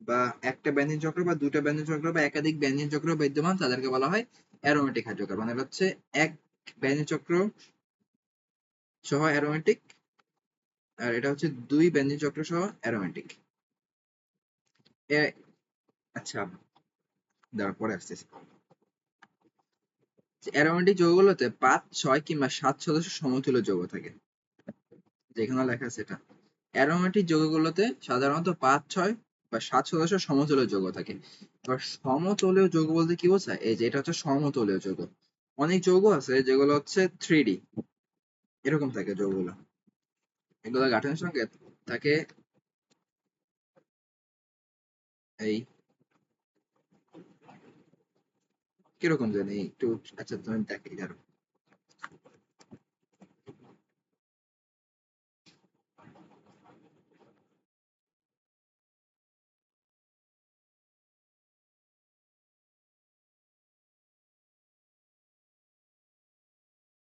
বা একটা বেনজিন চক্র বা দুইটা বেনজিন চক্র বা একাধিক বেনজিন চক্র বিদ্যমান তাদেরকে বলা হয় অ্যারোমেটিক হাইড্রোকার্বন। এটা হচ্ছে এক বেনজিন চক্র সহ অ্যারোমেটিক, আর এটা হচ্ছে 2 বেঞ্জিন চক্র সহ অ্যারোমেটিক। আচ্ছা, দাঁড়া পরে আসতেছি। অ্যারোমেটিক যৌগগুলোতে 5, 6 কিংবা 7 সদস্য সমতুল্য যৌগ থাকে। যেখানে লেখা আছে এটা, অ্যারোমেটিক যৌগগুলোতে সাধারণত 5, 6 বা 7 সদস্য সমতুল্য যৌগ থাকে। এবার সমতলীয় যৌগ বলতে কি বোঝায়? এই যে এটা হচ্ছে সমতলীয় যৌগ। অনেক যৌগ আছে যেগুলো হচ্ছে 3D এরকম থাকে যৌগগুলো। এগুলো গাঠনিক সংকেত থাকে এই কিরকম জানি একটু। আচ্ছা তুমি দেখি ধরো,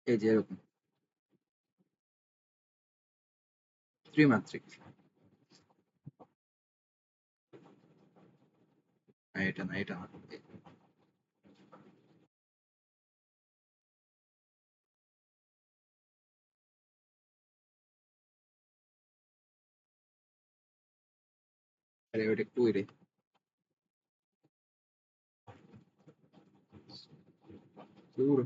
এই যে এরকম ত্রিমাত্রিক। এটা না, এটা না। আরে ওটা কই রে? দূর।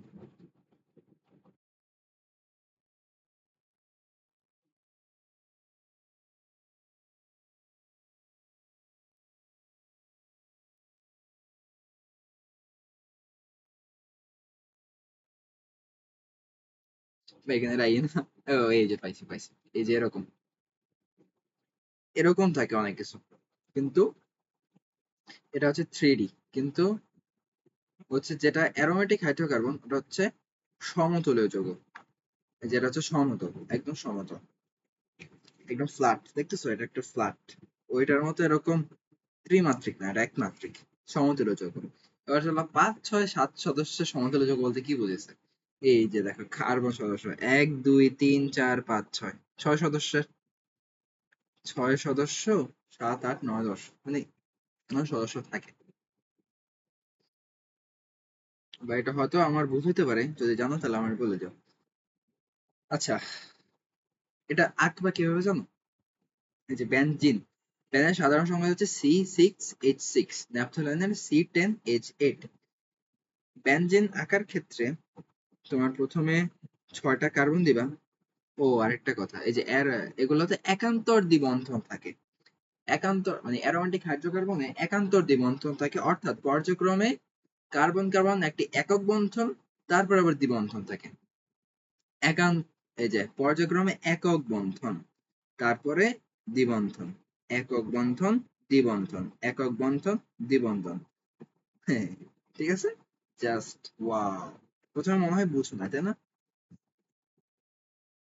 বা এখানে রাই না। ও এই যে পাইছি পাইছি। এই যে এরকম এরকম থাকে অনেক কিছু, কিন্তু এটা হচ্ছে 3D। কিন্তু হচ্ছে যেটা অ্যারোমেটিক হাইড্রোকার্বন ওটা হচ্ছে সমতলীয় যৌগ। যেটা হচ্ছে সমতল, একদম সমতল, একদম ফ্ল্যাট। দেখতেছো এটা একটা ফ্ল্যাট। ওইটার মতো এরকম ত্রিমাত্রিক না, এটা একমাত্রিক সমতুল্য যৌগ। এবার চলো 5, 6, 7 সদস্যের সমতুল্য যৌগ বলতে কি বুঝেছে? এই যে দেখো কার্বন সদস্য 1, 2, 3, 4, 5, 6, 6 সদস্যের, 6 সদস্য, 7, 8, 9, 10, মানে 9 সদস্য থাকে। বা এটা হয়তো আমার ভুল হতে পারে, যদি জানো তাহলে আমার বলে যাও। আচ্ছা, এটা আঁকবা কিভাবে জানো? এই যে বেনজিন, বেনের সাধারণ সংখ্যা হচ্ছে C6H6, ন্যাপথলিনের C10H8। বেনজিন আঁকার ক্ষেত্রে তোমার প্রথমে 6টা কার্বন দিবা। ও আরেকটা কথা, এই যে এগুলোতে একান্তর দ্বিবন্ধন থাকে। একান্তর মানে অ্যারোমেটিক হাইড্রোকার্বনে একান্তর দ্বিবন্ধন থাকে, অর্থাৎ পর্যায়ক্রমে কার্বন কার্বন একটি একক বন্ধন, তারপর আবার দ্বিবন্ধন থাকে। একান্ত, এই যে পর্যায়ক্রমে একক বন্ধন, তারপরে দ্বিবন্ধন, একক বন্ধন, দ্বিবন্ধন, একক বন্ধন, দ্বিবন্ধন। হ্যাঁ, ঠিক আছে। Just wow. প্রথমে মনে হয় বুঝো না, তাই না?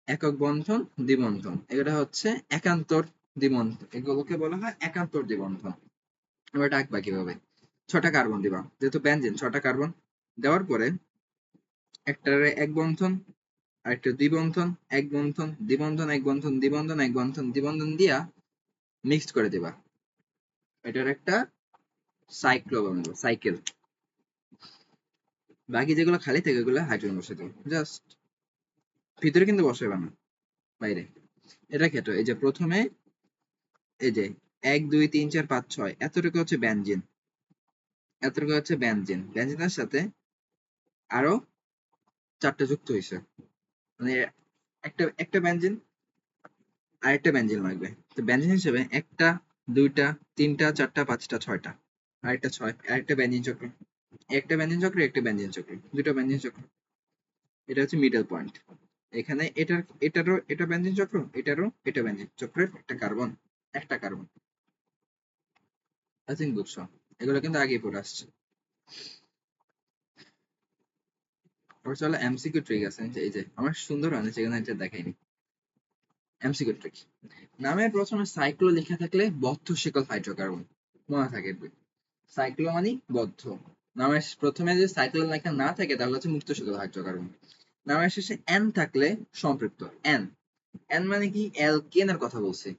একক বন্ধন, দ্বিবন্ধন, এটা হচ্ছে একান্তর দ্বিবন্ধন, এগুলোকে বলা হয় একান্তর দ্বিবন্ধন। এবার ডাকবা কিভাবে? 6টা কার্বন দিবা, যেহেতু বেনজিন 6টা কার্বন দেওয়ার পরে একটারে এক বন্ধন, আরেকটা দ্বিবন্ধন, এক বন্ধন, দ্বিবন্ধন, এক বন্ধন, দ্বিবন্ধন, এক বন্ধন, দ্বিবন্ধন দিয়া মিক্সড করে দিবা। এটার একটা সাইক্লো বানাবো, সাইকেল। বাকি যেগুলো খালি থাকে ওগুলো হাইড্রোজেন বসে দেবো জাস্ট। ভিতরে কিন্তু বসাবে না, বাইরে। এটা খেটো, এই যে প্রথমে এই যে 1, 2, 3, 4, 5, 6 এতটুকু হচ্ছে বেনজিন, এতটুকু হচ্ছে বেনজিন। বেনজিনের সাথে আরো 4টা যুক্ত হয়েছে, মানে একটা একটা বেনজিন, আরেকটা বেনজিন লাগবে। তো বেনজিন হিসেবে 1টা, 2টা, 3টা, 4টা, 5টা, 6টা, আরেকটা 6, আরেকটা বেনজিন চক্র, একটা বেনজিন চক্র, একটা বেনজিন চক্র, দুটো বেনজিন চক্র। এটা হচ্ছে মিডল পয়েন্ট। এখানে এটারও এটা বেনজিন চক্র, এটারও এটা বেনজিন চক্রের একটা কার্বন, একটা কার্বন। আই থিঙ্ক বুঝছো। এগুলো কিন্তু আগেই পড়ে আসছে। তারপর চলো এমসিকিউ ট্রিক আছে, এই যে আমার সুন্দর হয় সেখানে এটা দেখাইনি। এমসিকিউ ট্রিক, নামের প্রথমে সাইক্লো লেখা থাকলে বদ্ধ শিকল হাইড্রোকার্বন, মনে থাকে। সাইক্লো মানে বদ্ধ। নামের প্রথমে যে সাইক্লো লেখা না থাকে তাহলে হচ্ছে মুক্ত শিকল হাইড্রোকার্বন। নামের শেষে এন থাকলে সম্পৃক্ত। এন, এন মানে কি? অ্যালকেনের কথা বলছি।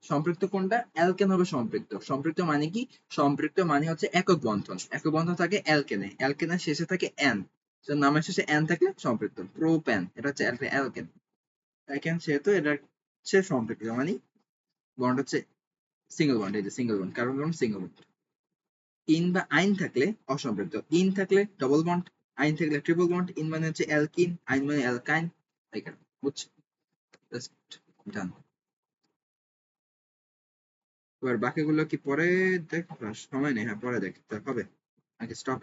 সম্পৃক্ত কোনটা? অ্যালকেন হবে সম্পৃক্ত। সম্পৃক্ত মানে কি? সম্পৃক্ত মানে হচ্ছে একক বন্ধন। একক বন্ধন থাকে অ্যালকেনে, অ্যালকেনের শেষে থাকে এন। তো নামের শেষে এন থাকলে সম্পৃক্ত। প্রোপেন, এটা হচ্ছে অ্যালকেন। অ্যালকেন সেহেতু এটা হচ্ছে সম্পৃক্ত, মানে বন্ড হচ্ছে সিঙ্গেল বন্ড, এই যে single bond, carbon bond single bond. In বা আইন থাকলে অসম্পৃক্ত, ইন থাকলে ডবল বন্ড, আইন থাকলে ট্রিপল বন্ড। ইন মানে হচ্ছে অ্যালকিন, আইন মানে অ্যালকাইন, এখানে বুঝছো? জাস্ট ডান। এবার বাকিগুলো কি পরে দেখ, সময় নেই, হ্যাঁ পরে দেখতে হবে, আগে স্টপ।